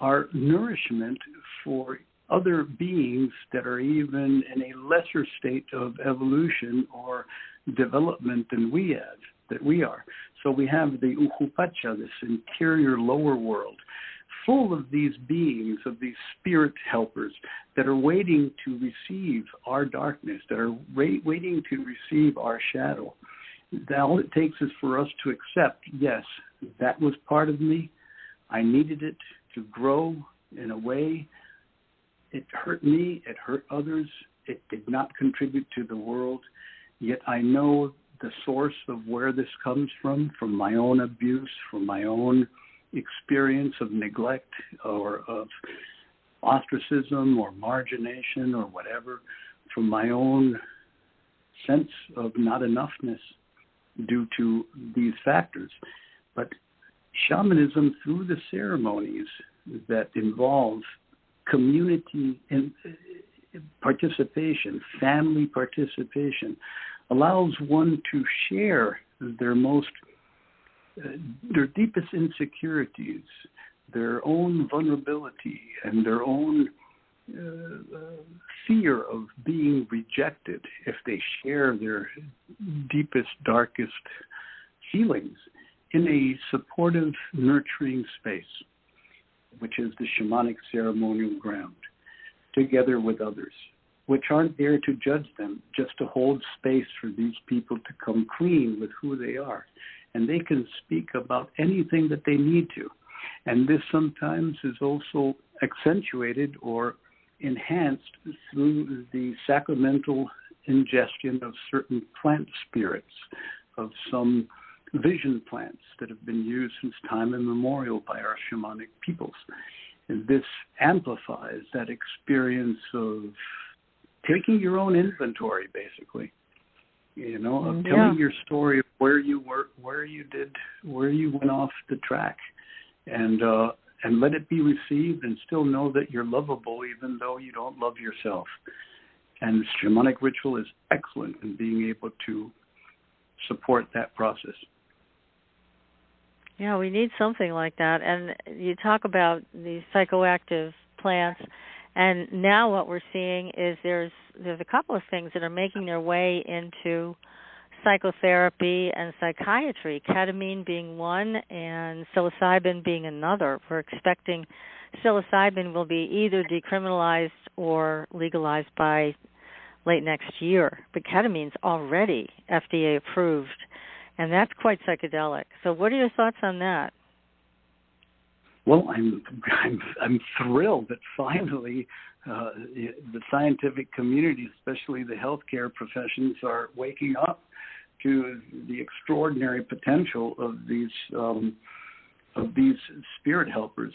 are nourishment for other beings that are even in a lesser state of evolution or development than we are. So we have the Uhupacha, this interior lower world, full of these beings, of these spirit helpers that are waiting to receive our darkness, that are waiting to receive our shadow. all it takes is for us to accept, yes, that was part of me. I needed it to grow in a way. It hurt me. It hurt others. It did not contribute to the world. Yet I know the source of where this comes from my own abuse, from my own experience of neglect or of ostracism or margination or whatever, from my own sense of not enoughness due to these factors. But shamanism, through the ceremonies that involve community participation, family participation, allows one to share their deepest insecurities, their own vulnerability, and their own fear of being rejected if they share their deepest, darkest feelings in a supportive, nurturing space, which is the shamanic ceremonial ground, together with others, which aren't there to judge them, just to hold space for these people to come clean with who they are. And they can speak about anything that they need to. And this sometimes is also accentuated or enhanced through the sacramental ingestion of certain plant spirits, of some vision plants that have been used since time immemorial by our shamanic peoples. And this amplifies that experience of taking your own inventory, basically, of telling your story of where you were, where you went off the track, and let it be received, and still know that you're lovable even though you don't love yourself. And shamanic ritual is excellent in being able to support that process. Yeah, we need something like that. And you talk about these psychoactive plants, and now what we're seeing is there's a couple of things that are making their way into psychotherapy and psychiatry, ketamine being one and psilocybin being another. We're expecting psilocybin will be either decriminalized or legalized by late next year, but ketamine's already FDA approved, and that's quite psychedelic. So what are your thoughts on that? Well, I'm thrilled that finally the scientific community, especially the healthcare professions, are waking up to the extraordinary potential of these spirit helpers.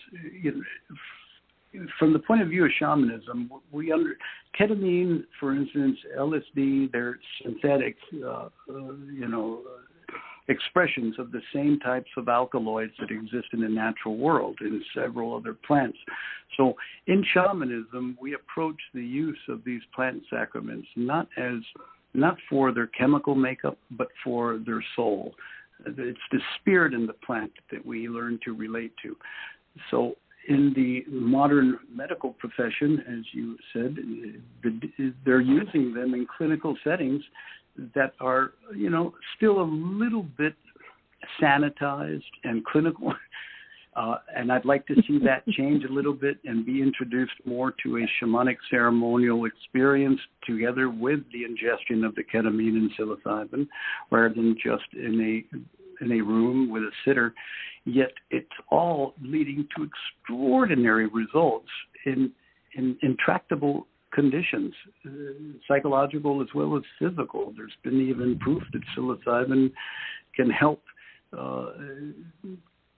From the point of view of shamanism, ketamine, for instance, LSD, they're synthetic, expressions of the same types of alkaloids that exist in the natural world in several other plants. So in shamanism, we approach the use of these plant sacraments not for their chemical makeup, but for their soul. It's the spirit in the plant that we learn to relate to. So in the modern medical profession, as you said, they're using them in clinical settings that are, still a little bit sanitized and clinical. And I'd like to see that change a little bit and be introduced more to a shamanic ceremonial experience together with the ingestion of the ketamine and psilocybin, rather than just in a room with a sitter. Yet it's all leading to extraordinary results in intractable conditions, psychological as well as physical. There's been even proof that psilocybin can help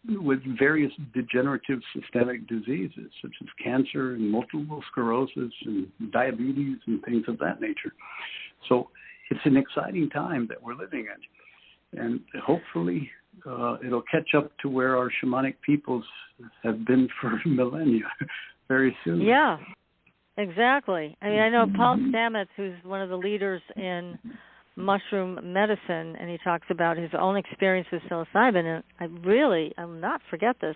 with various degenerative systemic diseases such as cancer and multiple sclerosis and diabetes and things of that nature. So it's an exciting time that we're living in. And hopefully it'll catch up to where our shamanic peoples have been for millennia very soon. Yeah, exactly. I mean, I know Paul Stamets, who's one of the leaders in mushroom medicine, and he talks about his own experience with psilocybin, and I'll not forget this.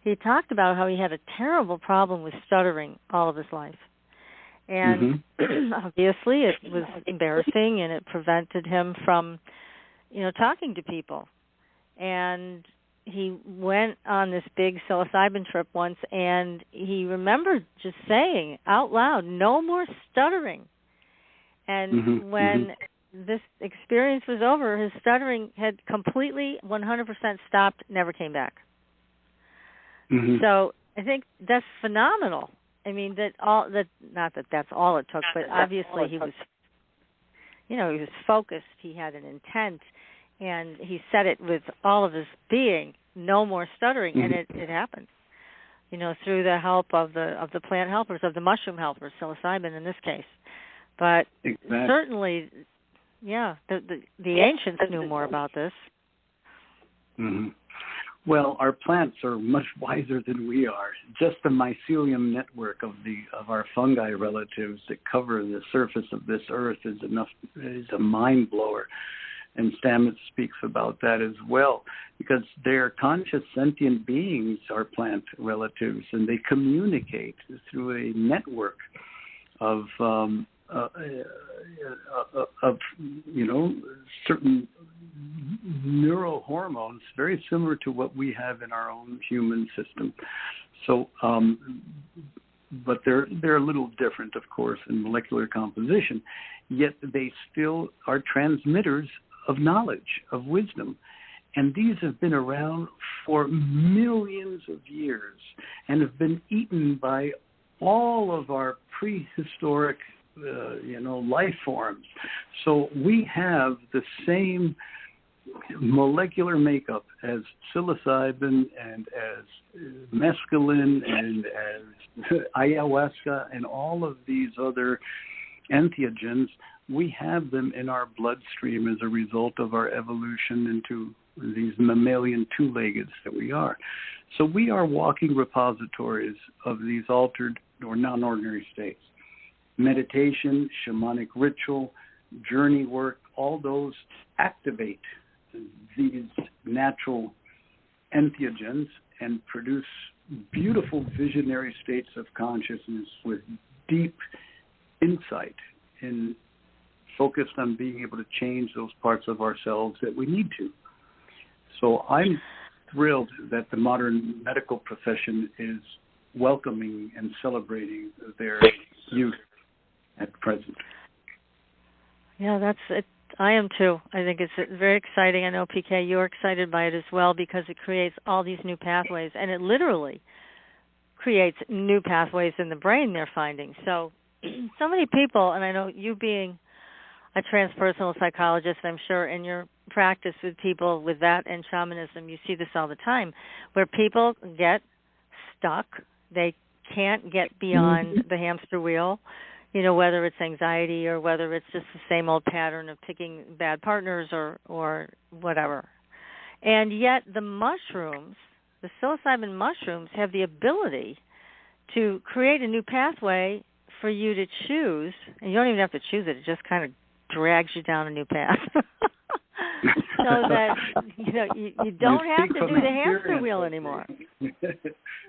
He talked about how he had a terrible problem with stuttering all of his life. And obviously it was embarrassing, and it prevented him from, talking to people. And he went on this big psilocybin trip once, and he remembered just saying out loud, "No more stuttering." And when this experience was over, his stuttering had completely 100% stopped, never came back. Mm-hmm. So I think that's phenomenal. I mean, not that that's all it took, but obviously he was, he was focused. He had an intent, and he said it with all of his being. No more stuttering, and it happened. Through the help of the plant helpers, of the mushroom helpers, psilocybin in this case. But certainly, the ancients knew more about this. Mm-hmm. Well, our plants are much wiser than we are. Just the mycelium network of our fungi relatives that cover the surface of this earth is a mind blower. And Stamets speaks about that as well, because they're conscious sentient beings, our plant relatives, and they communicate through a network of certain neurohormones, very similar to what we have in our own human system. So, but they're a little different, of course, in molecular composition. Yet they still are transmitters of knowledge, of wisdom. And these have been around for millions of years and have been eaten by all of our prehistoric, life forms. So we have the same molecular makeup as psilocybin and as mescaline and as ayahuasca and all of these other entheogens. We have them in our bloodstream as a result of our evolution into these mammalian two-leggeds that we are. So we are walking repositories of these altered or non-ordinary states. Meditation, shamanic ritual, journey work, all those activate these natural entheogens and produce beautiful visionary states of consciousness with deep insight and focused on being able to change those parts of ourselves that we need to. So I'm thrilled that the modern medical profession is welcoming and celebrating their youth at present. Yeah, that's it. I am too. I think it's very exciting. I know, PK, you're excited by it as well because it creates all these new pathways, and it literally creates new pathways in the brain they're finding. So many people, and I know you being a transpersonal psychologist, I'm sure in your practice with people with that and shamanism, you see this all the time, where people get stuck. They can't get beyond the hamster wheel, whether it's anxiety or whether it's just the same old pattern of picking bad partners or whatever. And yet the mushrooms, the psilocybin mushrooms, have the ability to create a new pathway for you to choose. And you don't even have to choose it. It just kind of drags you down a new path. So that, you don't have to do the hamster wheel anymore.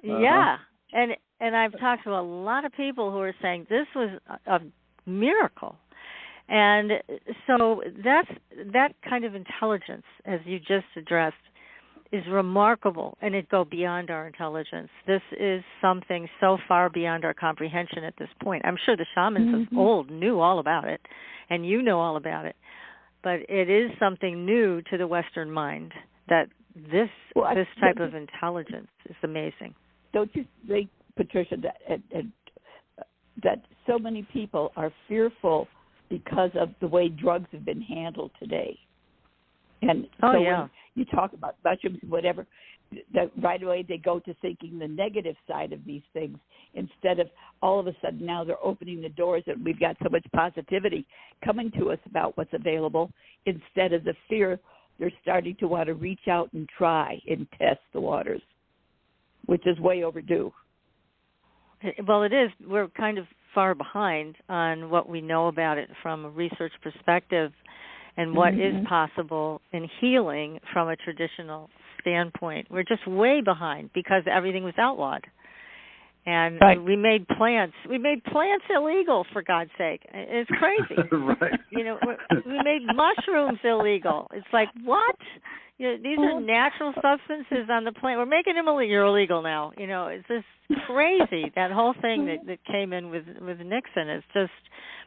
Yeah. And I've talked to a lot of people who are saying this was a miracle. And so that kind of intelligence, as you just addressed, is remarkable, and it goes beyond our intelligence. This is something so far beyond our comprehension at this point. I'm sure the shamans of old knew all about it, and you know all about it. But it is something new to the Western mind that this type of intelligence is amazing. Don't you think, Patricia, that so many people are fearful because of the way drugs have been handled today? And when you talk about mushrooms, whatever, that right away they go to thinking the negative side of these things instead of all of a sudden now they're opening the doors and we've got so much positivity coming to us about what's available. Instead of the fear, they're starting to want to reach out and try and test the waters, which is way overdue. Well, it is. We're kind of far behind on what we know about it from a research perspective and what is possible in healing from a traditional standpoint. We're just way behind because everything was outlawed. And we made plants illegal, for God's sake. It's crazy. Right. We made mushrooms illegal. It's like, what? these are natural substances on the plant. We're making them illegal now. It's just crazy. That whole thing that came in with Nixon has just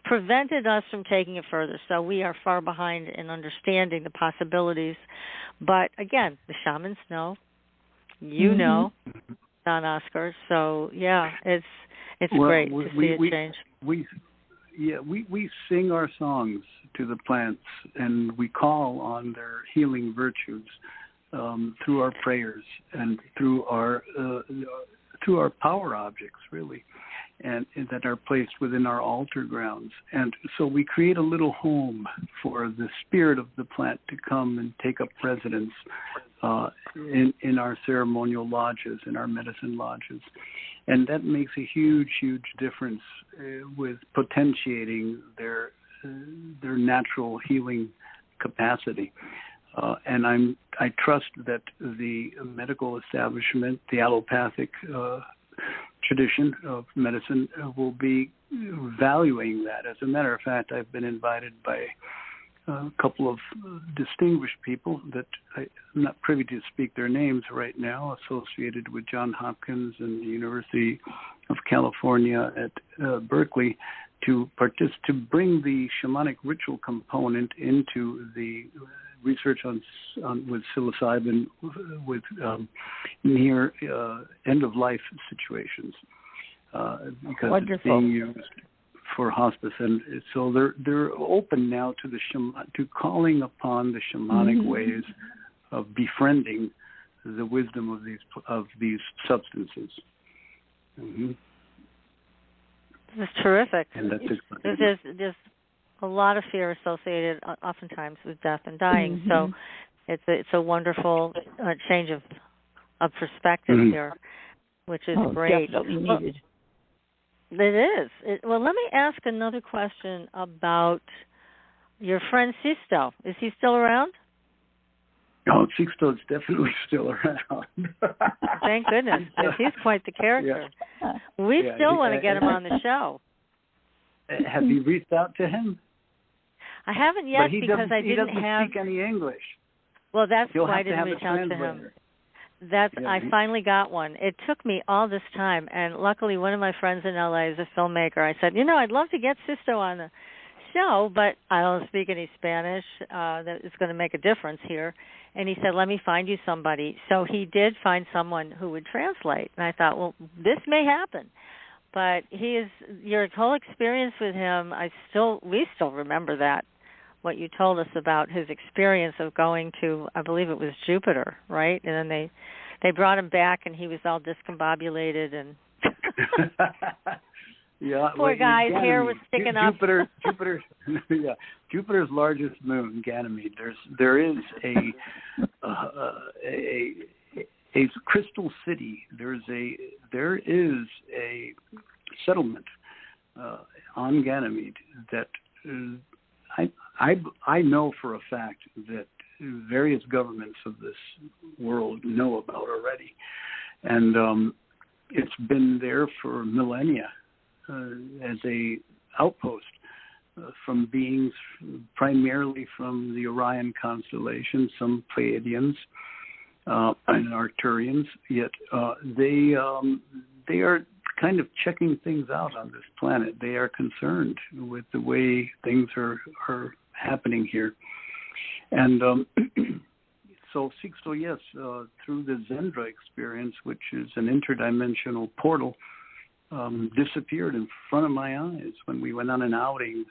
prevented us from taking it further. So we are far behind in understanding the possibilities. But again, the shamans know. You know, Don Oscar. So yeah, it's great to see it change. We sing our songs to the plants, and we call on their healing virtues through our prayers and through our power objects, really, and that are placed within our altar grounds. And so we create a little home for the spirit of the plant to come and take up residence in our ceremonial lodges, in our medicine lodges. And that makes a huge, huge difference with potentiating their natural healing capacity. And I trust that the medical establishment, the allopathic tradition of medicine, will be valuing that. As a matter of fact, I've been invited by a couple of distinguished people that I'm not privy to speak their names right now, associated with Johns Hopkins and the University of California at Berkeley, to bring the shamanic ritual component into the research with psilocybin with near end of life situations, because Wonderful. It's being used for hospice, and so they're open now to to calling upon the shamanic ways of befriending the wisdom of these substances. This is terrific. And that's there's a lot of fear associated, oftentimes, with death and dying. So it's a wonderful change of perspective here, which is great. Definitely needed. It is. Well, let me ask another question about your friend Sisto. Is he still around? Oh, Sixto is definitely still around. Thank goodness. He's quite the character. Yeah. We still want to get him on the show. Have you reached out to him? I haven't yet because I didn't speak any English. Well, that's why I didn't reach out to him. I he finally got one. It took me all this time, and luckily one of my friends in LA is a filmmaker. I said, I'd love to get Sisto on the show, but I don't speak any Spanish. That is going to make a difference here. And he said, let me find you somebody. So he did find someone who would translate. And I thought, well, this may happen. But your whole experience with him, we still remember that, what you told us about his experience of going to, I believe it was Jupiter, right? And then they brought him back, and he was all discombobulated and yeah, poor guy's hair was sticking up. Jupiter, yeah, Jupiter's largest moon, Ganymede. There is a crystal city. There is a settlement on Ganymede that I know for a fact that various governments of this world know about already, and it's been there for millennia as a outpost from beings primarily from the Orion constellation, some Pleiadians and Arcturians. Yet they are kind of checking things out on this planet. They are concerned with the way things are happening here. And so Sixto, yes, through the Zendra experience, which is an interdimensional portal, disappeared in front of my eyes when we went on an outing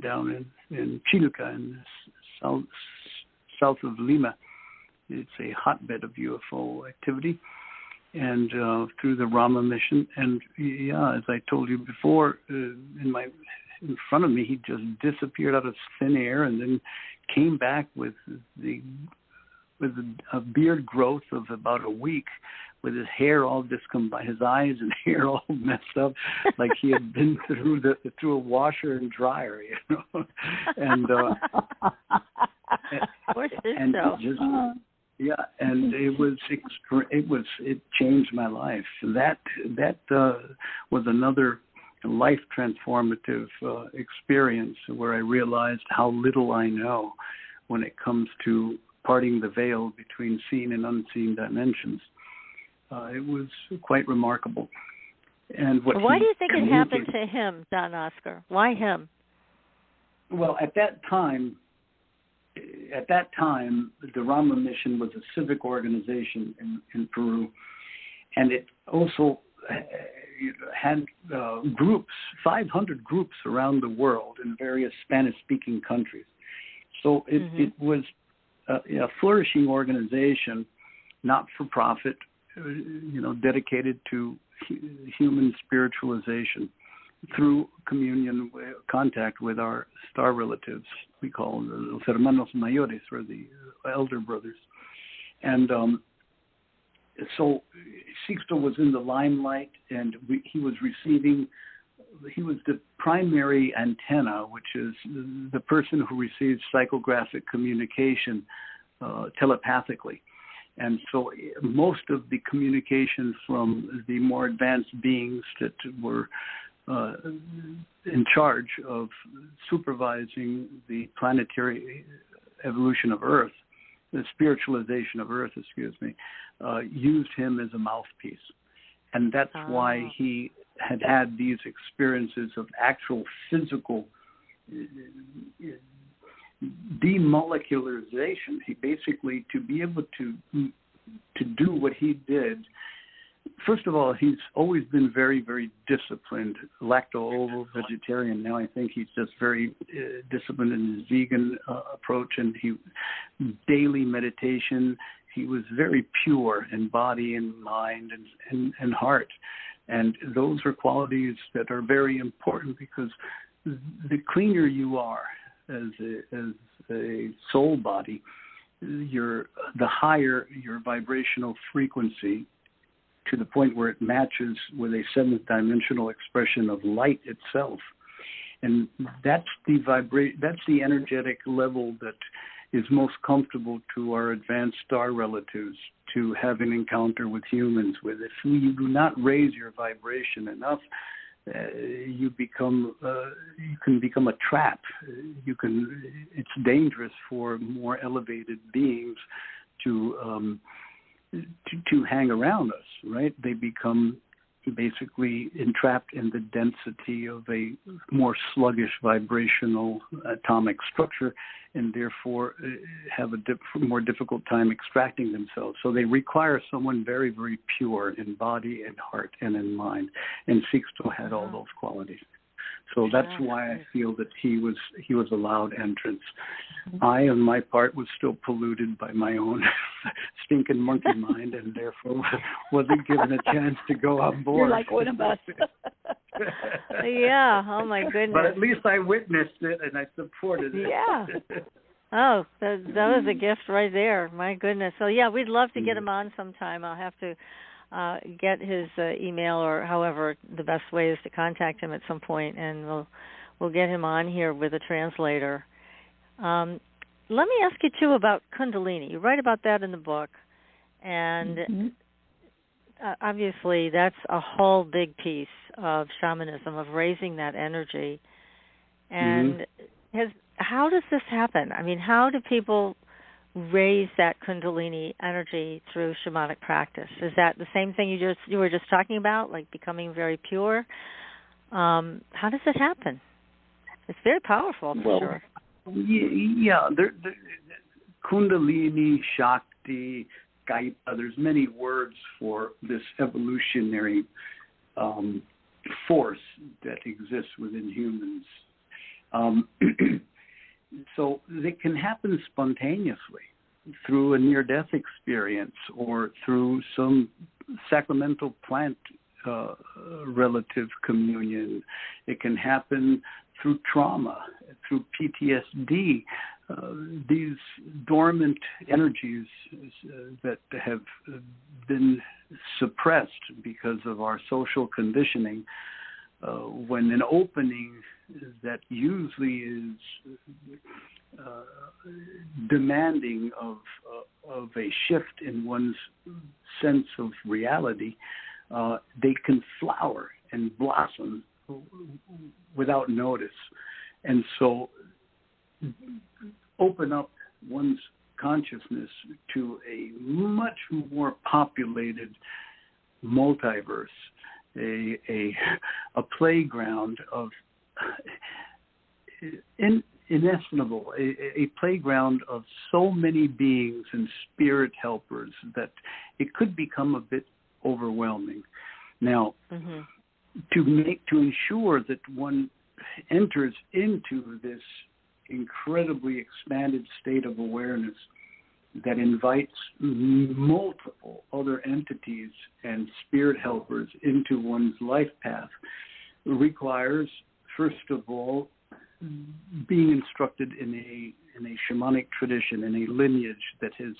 down in Chiluca, in south of Lima. It's a hotbed of UFO activity. And through the Rama mission, and as I told you before, in front of me, he just disappeared out of thin air, and then came back with a beard growth of about a week, with his hair all discombobulated, his eyes and hair all messed up, like he had been through a washer and dryer, and and it changed my life. That was another life transformative experience where I realized how little I know when it comes to parting the veil between seen and unseen dimensions. It was quite remarkable. And why do you think it happened to him, Don Oscar? Why him? Well, at that time, the Rama Mission was a civic organization in Peru, and it also had groups, 500 groups around the world in various Spanish-speaking countries. So it was a flourishing organization, not for profit, dedicated to human spiritualization through communion, contact with our star relatives. We call them los hermanos mayores, or the elder brothers. And so Sixto was in the limelight, and he was the primary antenna, which is the person who receives psychographic communication telepathically. And so most of the communication from the more advanced beings that were in charge of supervising the planetary evolution of Earth, the spiritualization of Earth, used him as a mouthpiece. And that's why he had these experiences of actual physical demolecularization. He basically, to be able to do what he did, first of all, he's always been very, very disciplined, lacto-ovo-vegetarian. Now I think he's just very disciplined in his vegan approach, and daily meditation. He was very pure in body and mind and heart. And those are qualities that are very important, because the cleaner you are as a soul body, the higher your vibrational frequency, to the point where it matches with a seventh dimensional expression of light itself. And that's the energetic level that is most comfortable to our advanced star relatives to have an encounter with humans with. If you do not raise your vibration enough, you can become a trap. It's dangerous for more elevated beings to hang around us, right? They become basically entrapped in the density of a more sluggish vibrational atomic structure, and therefore have a more difficult time extracting themselves. So they require someone very, very pure in body and heart and in mind. And Sixto had all those qualities. So that's why I feel that he was allowed entrance. I, on my part, was still polluted by my own stinking monkey mind, and therefore wasn't given a chance to go on board. You're like one of us. Yeah. Oh my goodness. But at least I witnessed it and I supported it. Yeah. Oh, that was a gift right there. My goodness. So yeah, we'd love to get him on sometime. I'll have to get his email, or however the best way is to contact him at some point, and we'll get him on here with a translator. Let me ask you too about Kundalini. You write about that in the book, and obviously that's a whole big piece of shamanism, of raising that energy. And how does this happen? I mean, how do people raise that Kundalini energy through shamanic practice? Is that the same thing you were just talking about, like becoming very pure? How does it happen? It's very powerful, for sure. Yeah, Kundalini, Shakti, Kaita, there's many words for this evolutionary force that exists within humans. So it can happen spontaneously through a near-death experience or through some sacramental plant relative communion. It can happen through trauma, through PTSD. These dormant energies that have been suppressed because of our social conditioning, when an opening that usually is demanding of a shift in one's sense of reality, they can flower and blossom without notice. And so open up one's consciousness to a much more populated multiverse, a playground of inestimable, a playground of so many beings and spirit helpers that it could become a bit overwhelming. Now, to ensure that one enters into this incredibly expanded state of awareness that invites multiple other entities and spirit helpers into one's life path requires, first of all, being instructed in a shamanic tradition, in a lineage that is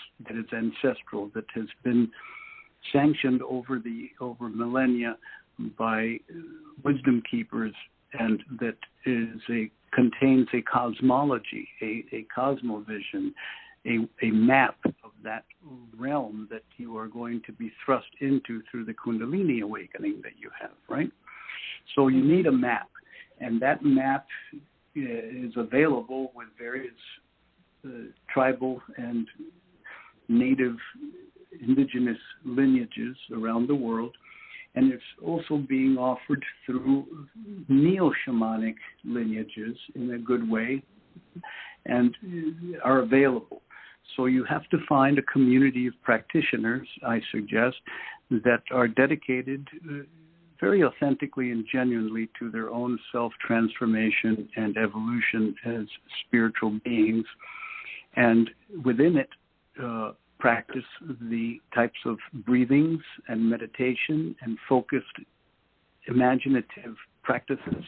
ancestral, that has been sanctioned over millennia by wisdom keepers, and that contains a cosmology, a cosmovision, a map of that realm that you are going to be thrust into through the Kundalini awakening that you have, right? So you need a map, and that map is available with various tribal and native indigenous lineages around the world, and it's also being offered through neo-shamanic lineages in a good way and are available. So you have to find a community of practitioners, I suggest, that are dedicated very authentically and genuinely to their own self-transformation and evolution as spiritual beings, and within it practice the types of breathings and meditation and focused imaginative practices,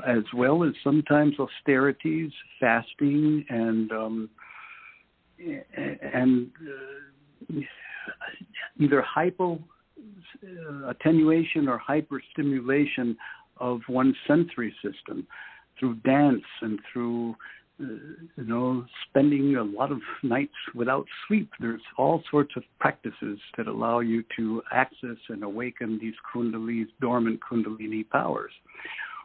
as well as sometimes austerities, fasting, and either attenuation or hyperstimulation of one's sensory system through dance and through spending a lot of nights without sleep. There's all sorts of practices that allow you to access and awaken these dormant Kundalini powers.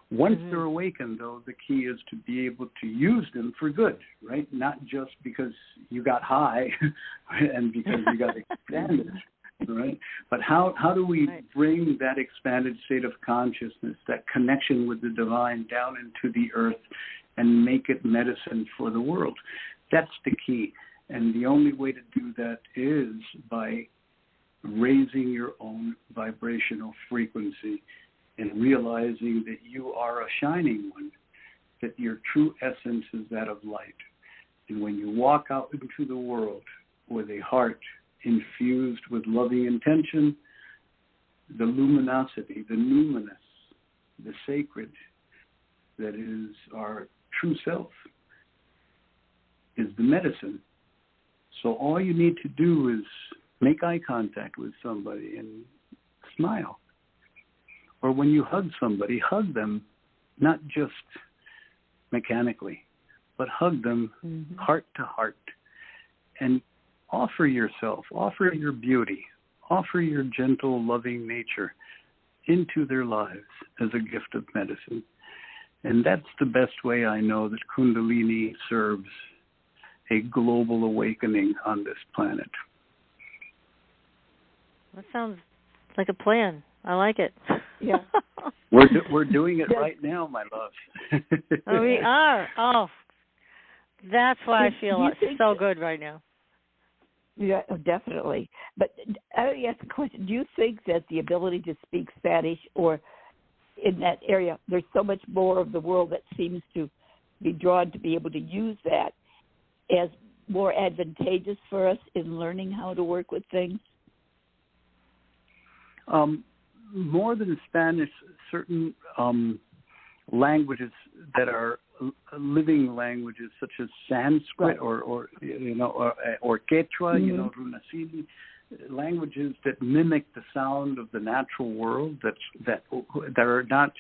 Once they're awakened, though, the key is to be able to use them for good, right? Not just because you got high and because you got expanded, right? But how do we bring that expanded state of consciousness, that connection with the divine, down into the earth and make it medicine for the world? That's the key. And the only way to do that is by raising your own vibrational frequency and realizing that you are a shining one, that your true essence is that of light. And when you walk out into the world with a heart infused with loving intention, the luminosity, the numinous, the sacred, that is our true self, is the medicine. So all you need to do is make eye contact with somebody and smile. Or when you hug somebody, hug them not just mechanically, but hug them heart to heart, and offer yourself, offer your beauty, offer your gentle, loving nature into their lives as a gift of medicine. And that's the best way I know that Kundalini serves a global awakening on this planet. That sounds like a plan. I like it. Yeah. We're doing it right now, my love. Oh, we are. Oh, that's why I feel so good right now. Yeah, definitely. But I ask a question. Do you think that the ability to speak Spanish, or in that area, there's so much more of the world that seems to be drawn to be able to use that as more advantageous for us in learning how to work with things? More than Spanish, certain languages that are living languages, such as Sanskrit or Quechua, Runasili, languages that mimic the sound of the natural world, that are not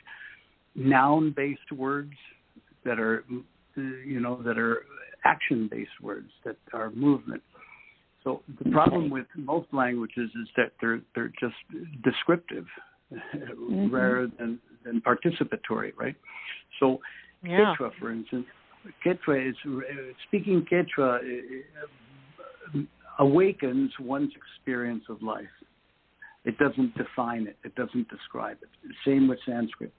noun-based words, that are action-based words, that are movement. So the problem with most languages is that they're just descriptive rather than participatory, right? So Quechua, for instance, Quechua is speaking Quechua awakens one's experience of life. It doesn't define it. It doesn't describe it. Same with Sanskrit.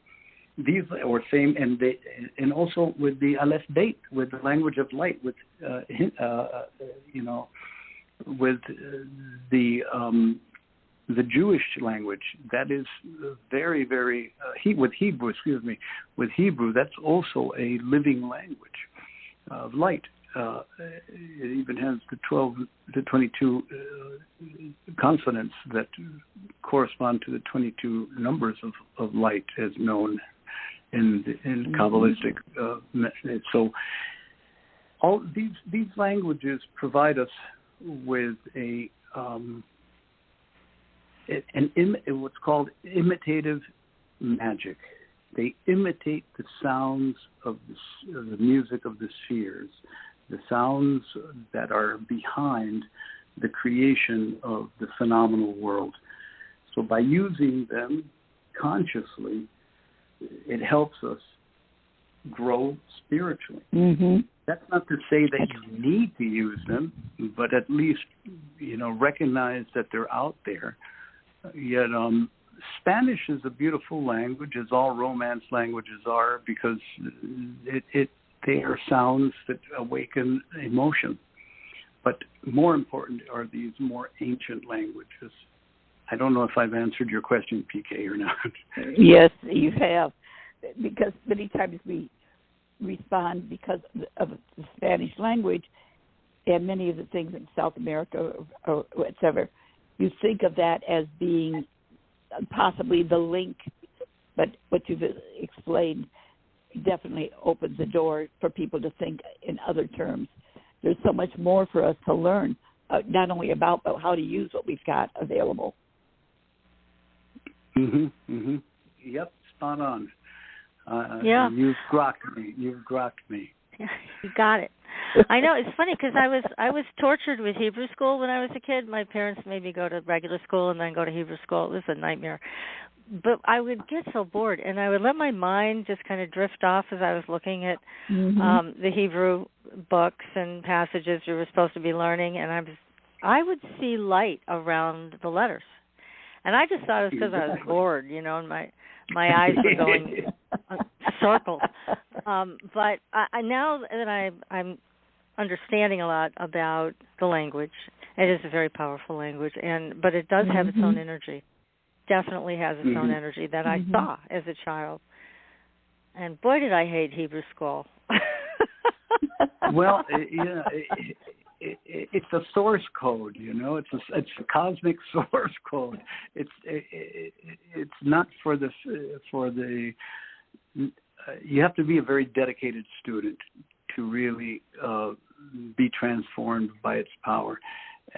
And also with the Aleph Beit, with the language of light, with with the Jewish language, that is very, very with Hebrew, that's also a living language of light. It even has the 12 to 22 consonants that correspond to the 22 numbers of light as known in Kabbalistic methods. So all these languages provide us with what's called imitative magic. They imitate the sounds of the music of the spheres, the sounds that are behind the creation of the phenomenal world. So by using them consciously, it helps us grow spiritually. Mm-hmm. That's not to say that you need to use them, but at least, recognize that they're out there. Yet Spanish is a beautiful language, as all Romance languages are, because they are sounds that awaken emotion. But more important are these more ancient languages. I don't know if I've answered your question, PK, or not. Yes, you have, because many times we respond because of the Spanish language and many of the things in South America or whatever. You think of that as being possibly the link, but what you've explained definitely opens the door for people to think in other terms. There's so much more for us to learn, not only about, but how to use what we've got available. Yep, spot on. Yeah. You've grokked me. Yeah, you got it. I know, it's funny because I was tortured with Hebrew school when I was a kid. My parents made me go to regular school and then go to Hebrew school. It was a nightmare. But I would get so bored, and I would let my mind just kind of drift off as I was looking at the Hebrew books and passages we were supposed to be learning, and I would see light around the letters. And I just thought it was because I was bored, and my eyes were going circles. But now that I'm understanding a lot about the language, it is a very powerful language, but it does have its own energy. Definitely has its own energy that I saw as a child. And boy, did I hate Hebrew school. Well, it's a source code, It's a cosmic source code. It's not for the. You have to be a very dedicated student to really be transformed by its power.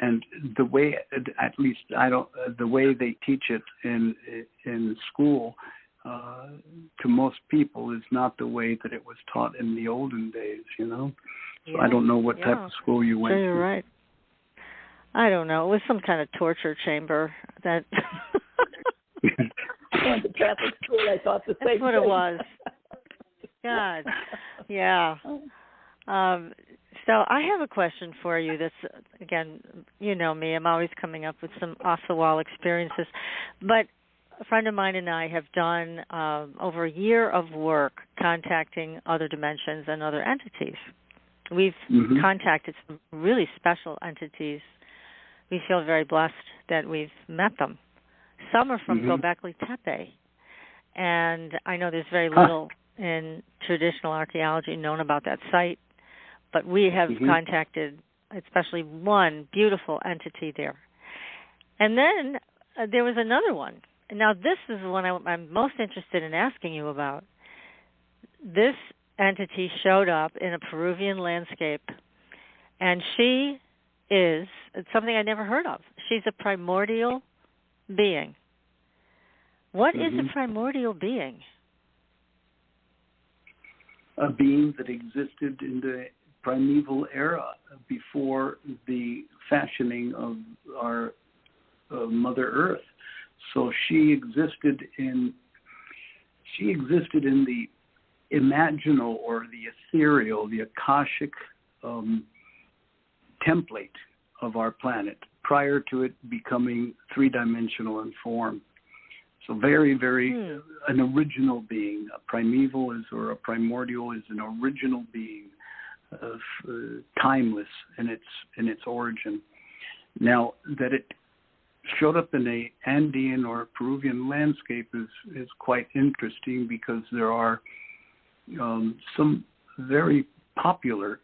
And the way, at least the way they teach it in school, to most people is not the way that it was taught in the olden days, So I don't know what type of school you went to. You're right. I don't know. It was some kind of torture chamber that. I went to Catholic school. I thought the same thing. That's what it was. God, yeah. So I have a question for you that's, again, you know me, I'm always coming up with some off-the-wall experiences. But a friend of mine and I have done over a year of work contacting other dimensions and other entities. We've contacted some really special entities. We feel very blessed that we've met them. Some are from Göbekli Tepe, and I know there's very little in traditional archaeology known about that site, but we have contacted especially one beautiful entity there. And then there was another one. Now this is the one I'm most interested in asking you about. This entity showed up in a Peruvian landscape, and she is something I never heard of. She's a primordial being. What is a primordial being? A being that existed in the primeval era before the fashioning of our Mother Earth. So she existed in the imaginal or the ethereal, the Akashic template of our planet prior to it becoming three-dimensional in form. So very, very an original being. A primeval or a primordial is an original being, timeless in its origin. Now, that it showed up in a Andean or Peruvian landscape is quite interesting, because there are some very popular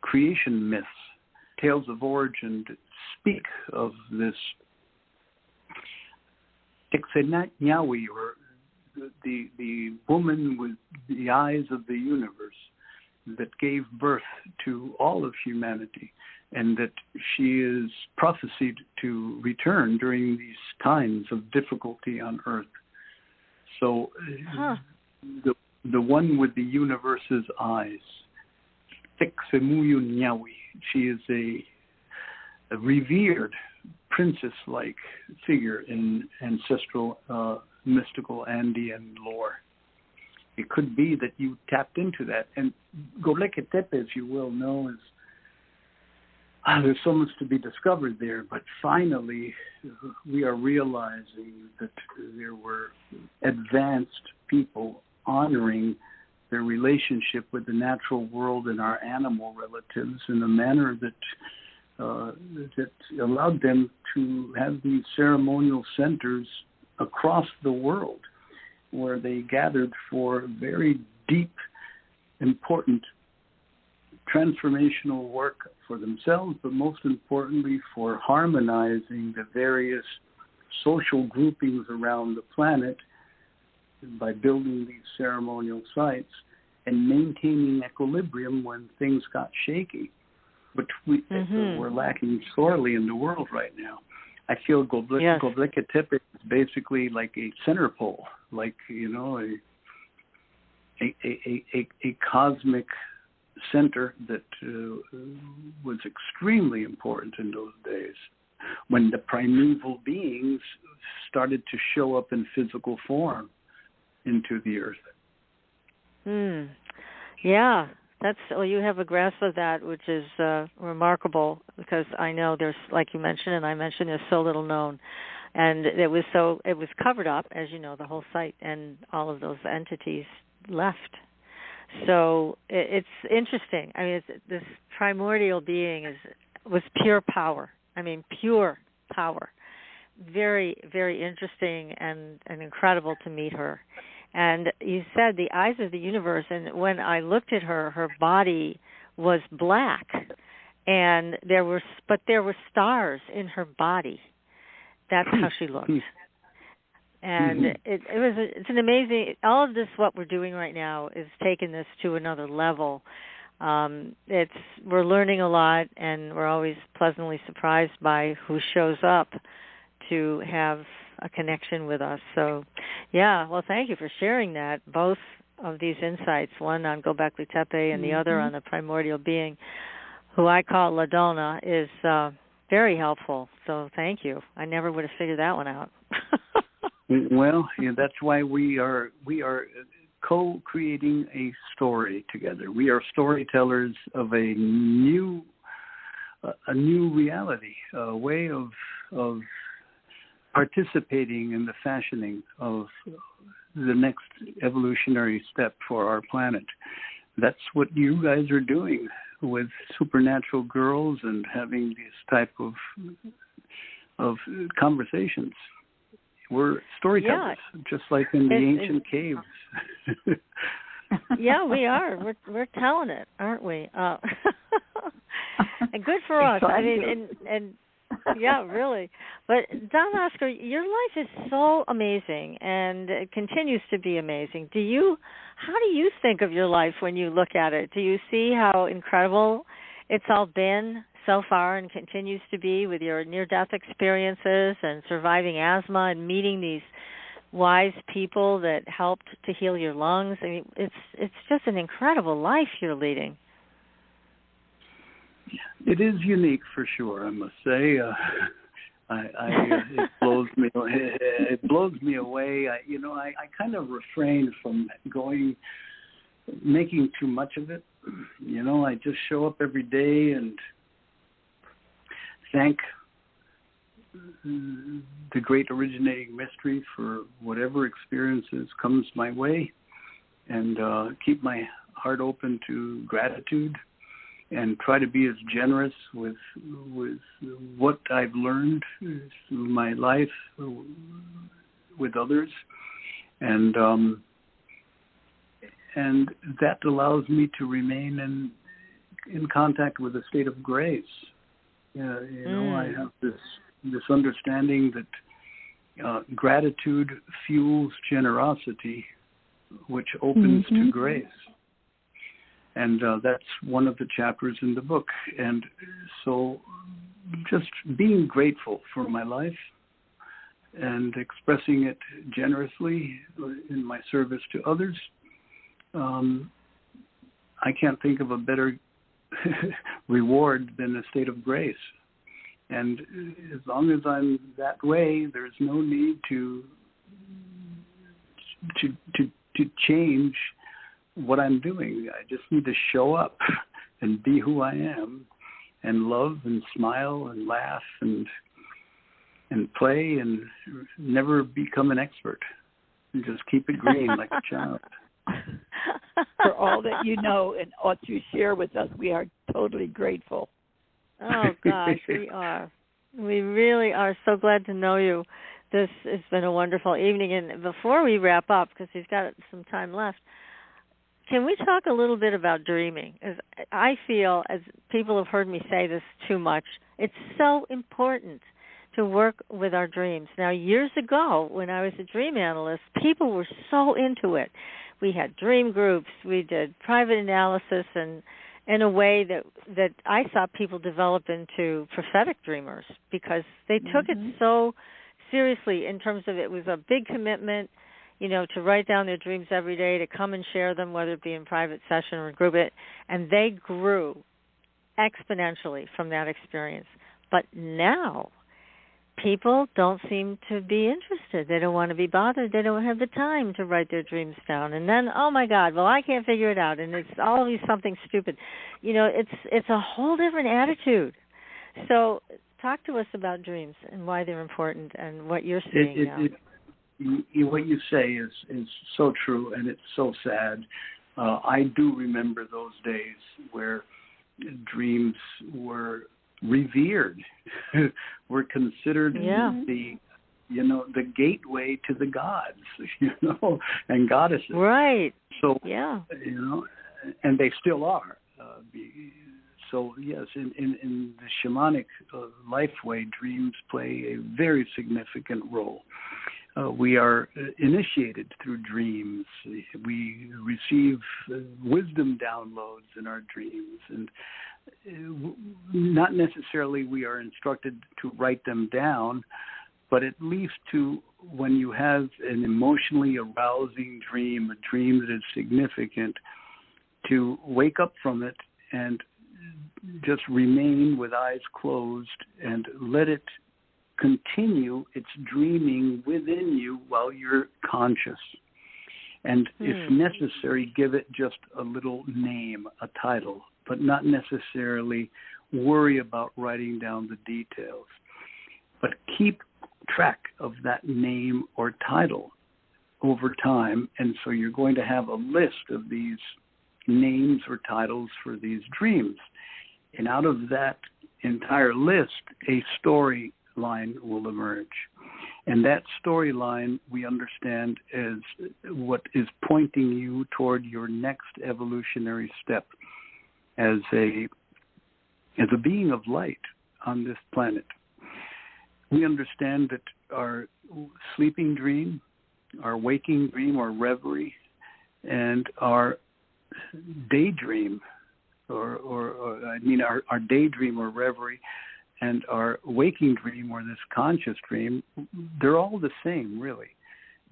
creation myths, tales of origin, that speak of this Ixenatñawi, or the woman with the eyes of the universe, that gave birth to all of humanity, and that she is prophesied to return during these times of difficulty on Earth. So the one with the universe's eyes, Ixemuyuñawi, she is a revered princess-like figure in ancestral mystical Andean lore. It could be that you tapped into that. And Göbekli Tepe, as you well know, is there's so much to be discovered there, but finally we are realizing that there were advanced people honoring their relationship with the natural world and our animal relatives in a manner that allowed them to have these ceremonial centers across the world, where they gathered for very deep, important transformational work for themselves, but most importantly for harmonizing the various social groupings around the planet by building these ceremonial sites and maintaining equilibrium when things got shaky, which we're lacking sorely in the world right now. I feel Göbekli Tepe is basically like a center pole, like, a cosmic center that was extremely important in those days, when the primeval beings started to show up in physical form into the earth. Yeah, you have a grasp of that, which is remarkable, because I know there's, like you mentioned, and I mentioned, there's so little known, and it was covered up, as you know, the whole site, and all of those entities left. So it's interesting. I mean, this primordial being was pure power. I mean, pure power. Very, very interesting and incredible to meet her. And you said the eyes of the universe, and when I looked at her, her body was black, and there were stars in her body. That's how she looked. And it's an amazing, all of this, what we're doing right now is taking this to another level. We're learning a lot, and we're always pleasantly surprised by who shows up to have a connection with us. So, yeah, well, thank you for sharing that, both of these insights, one on Göbekli Tepe and the other on the primordial being, who I call La Donna, is very helpful. So thank you. I never would have figured that one out. Well, that's why we are co-creating a story together. We are storytellers of a new reality, a way of participating in the fashioning of the next evolutionary step for our planet. That's what you guys are doing with Supernatural Girls and having this type of conversations. We're storytellers, just like in the ancient caves. Yeah, we are. We're telling it, aren't we? And good for us. I mean, and yeah, really. But Don Oscar, your life is so amazing, and it continues to be amazing. How do you think of your life when you look at it? Do you see how incredible it's all been so far and continues to be, with your near-death experiences and surviving asthma and meeting these wise people that helped to heal your lungs? I mean, it's just an incredible life you're leading. It is unique for sure, I must say. It blows me. It blows me away. I kind of refrain from going making too much of it. You know, I just show up every day and thank the great originating mystery for whatever experiences comes my way, and keep my heart open to gratitude, and try to be as generous with what I've learned through my life with others, and that allows me to remain in contact with a state of grace. I have this understanding that gratitude fuels generosity, which opens to grace. And that's one of the chapters in the book. And so just being grateful for my life and expressing it generously in my service to others, I can't think of a better reward than a state of grace. And as long as I'm that way, there's no need to change what I'm doing. I just need to show up and be who I am, and love and smile and laugh and play, and never become an expert. And just keep it green like a child. For all that you know and what you share with us, we are totally grateful. Oh, gosh, we are. We really are so glad to know you. This has been a wonderful evening. And before we wrap up, because we've got some time left, can we talk a little bit about dreaming? As I feel, as people have heard me say this too much, it's so important to work with our dreams. Now, years ago, when I was a dream analyst, people were so into it. We had dream groups. We did private analysis, and in a way that I saw people develop into prophetic dreamers, because they took it so seriously in terms of it was a big commitment, to write down their dreams every day, to come and share them, whether it be in private session or group it, and they grew exponentially from that experience. But now, people don't seem to be interested. They don't want to be bothered. They don't have the time to write their dreams down. And then, oh my God, well, I can't figure it out, and it's always something stupid. It's a whole different attitude. So talk to us about dreams and why they're important and what you're seeing now. What you say is so true, and it's so sad. I do remember those days where dreams were revered, were considered the gateway to the gods, and goddesses. Right. So, and they still are. So, yes, in the shamanic life way, dreams play a very significant role. We are initiated through dreams. We receive wisdom downloads in our dreams, and not necessarily we are instructed to write them down, but at least to, when you have an emotionally arousing dream, a dream that is significant, to wake up from it and just remain with eyes closed and let it continue its dreaming within you while you're conscious. And if necessary, give it just a little name, a title, but not necessarily worry about writing down the details. But keep track of that name or title over time. And so you're going to have a list of these names or titles for these dreams. And out of that entire list, a storyline will emerge. And that storyline we understand as what is pointing you toward your next evolutionary step as a being of light on this planet. We understand that our sleeping dream, our waking dream or reverie, and our daydream, our daydream or reverie, and our waking dream or this conscious dream, they're all the same, really.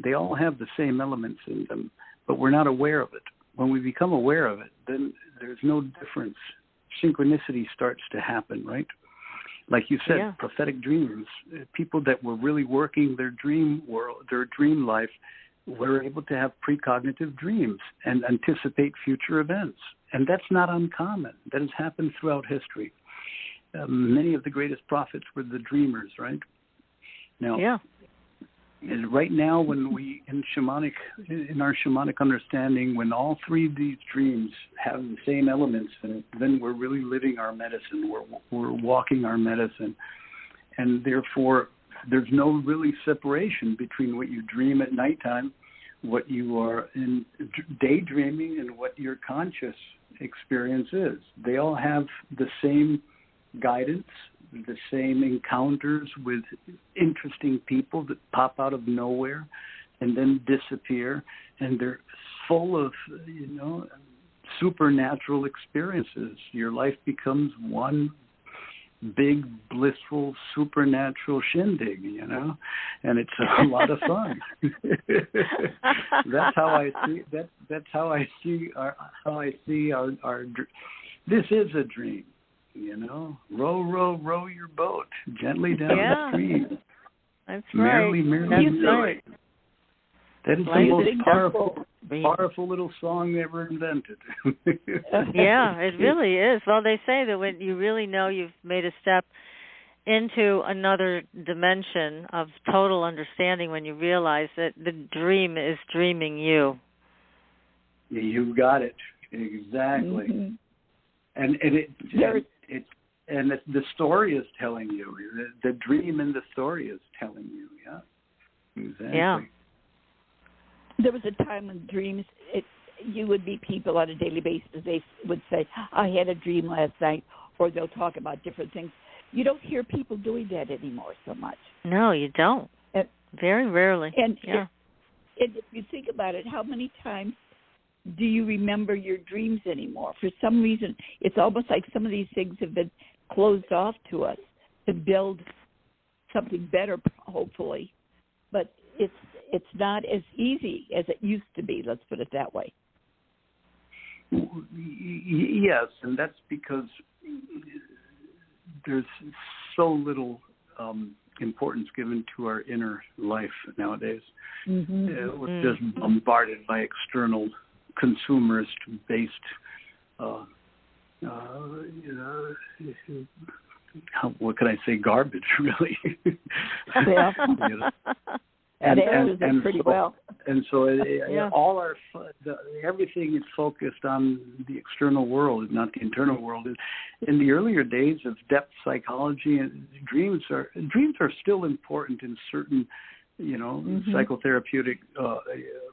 They all have the same elements in them, but we're not aware of it. When we become aware of it, then there's no difference. Synchronicity starts to happen, right? Like you said, prophetic dreams, people that were really working their dream world, their dream life, we're able to have precognitive dreams and anticipate future events. And that's not uncommon. That has happened throughout history. Many of the greatest prophets were the dreamers, right? Now, right now, when we, in our shamanic understanding, when all three of these dreams have the same elements in it, then we're really living our medicine. We're walking our medicine. And therefore, there's no really separation between what you dream at nighttime, what you are in daydreaming, and what your conscious experience is. They all have the same guidance, the same encounters with interesting people that pop out of nowhere and then disappear, and they're full of, supernatural experiences. Your life becomes one big, blissful, supernatural shindig, and it's a lot of fun. That's how I see. That's how I see our. This is a dream, Row, row, row your boat gently down the stream. That's right. Merrily, right. That is the most powerful little song ever invented. Yeah, it really is. Well, they say that when you really know you've made a step into another dimension of total understanding, when you realize that the dream is dreaming you. You got it. Exactly. Mm-hmm. And the story is telling you. The dream in the story is telling you. Yeah. Exactly. Yeah. There was a time when dreams, you would meet people on a daily basis. They would say, I had a dream last night, or they'll talk about different things. You don't hear people doing that anymore so much. No, you don't. Very rarely. And if you think about it, how many times do you remember your dreams anymore? For some reason, it's almost like some of these things have been closed off to us to build something better, hopefully. But it's not as easy as it used to be, let's put it that way. Yes, and that's because there's so little importance given to our inner life nowadays. Mm-hmm. We're just bombarded by external, consumerist-based, what can I say, garbage, really. Yeah. And pretty well. And so all everything is focused on the external world, not the internal world. In the earlier days of depth psychology, dreams are still important in certain, psychotherapeutic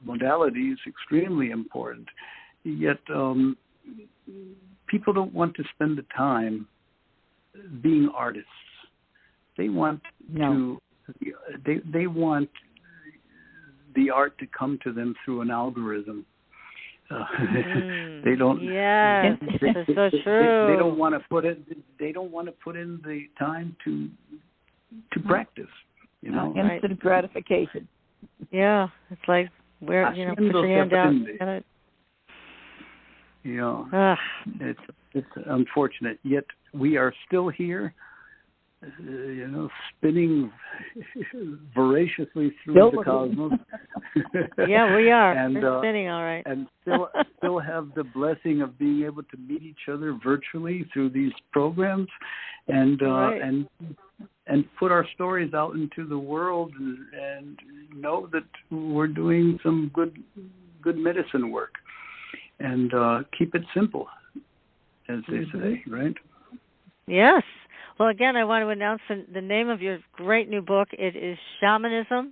modalities, extremely important. Yet people don't want to spend the time being artists. They want they want the art to come to them through an algorithm. They don't. Yes, that's so true. They don't want to put it. They don't want to put in the time to practice. Instant gratification. Yeah, it's like put your hand out. It's unfortunate. Yet we are still here. Spinning voraciously through the cosmos. Yeah, we are. And, we're spinning, all right. And still have the blessing of being able to meet each other virtually through these programs, and put our stories out into the world, and know that we're doing some good medicine work, and keep it simple, as they say, right? Yes. Well, again, I want to announce the name of your great new book. It is Shamanism,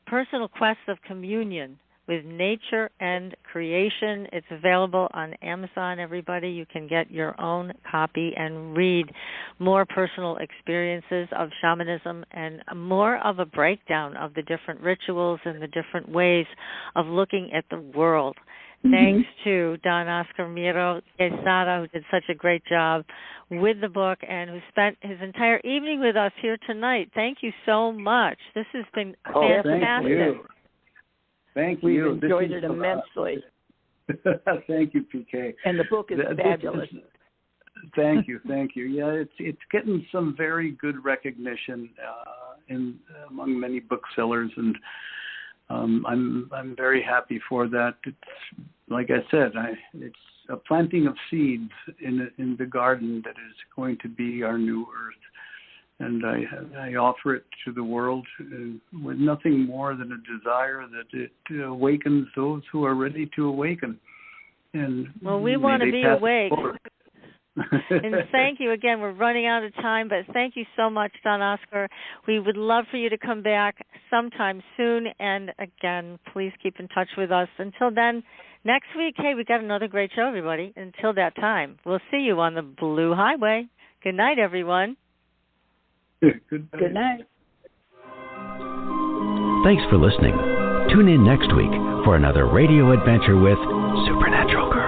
Personal Quest of Communion with Nature and Creation. It's available on Amazon, everybody. You can get your own copy and read more personal experiences of shamanism and more of a breakdown of the different rituals and the different ways of looking at the world. Thanks to Don Oscar Miro-Quesada, who did such a great job with the book and who spent his entire evening with us here tonight. Thank you so much. This has been fantastic. Thank you. We've enjoyed it immensely. Thank you, PK. And the book is fabulous. Thank you. Yeah, it's getting some very good recognition among many booksellers, and I'm very happy for that. It's like I said, it's a planting of seeds in the garden that is going to be our new earth, and I offer it to the world with nothing more than a desire that it awakens those who are ready to awaken. And well, we want to be awake. And thank you again. We're running out of time, but thank you so much, Don Oscar. We would love for you to come back sometime soon. And again, please keep in touch with us. Until then, next week, hey, we got another great show, everybody. Until that time, we'll see you on the Blue Highway. Good night, everyone. Good night. Thanks for listening. Tune in next week for another radio adventure with Supernatural Girl.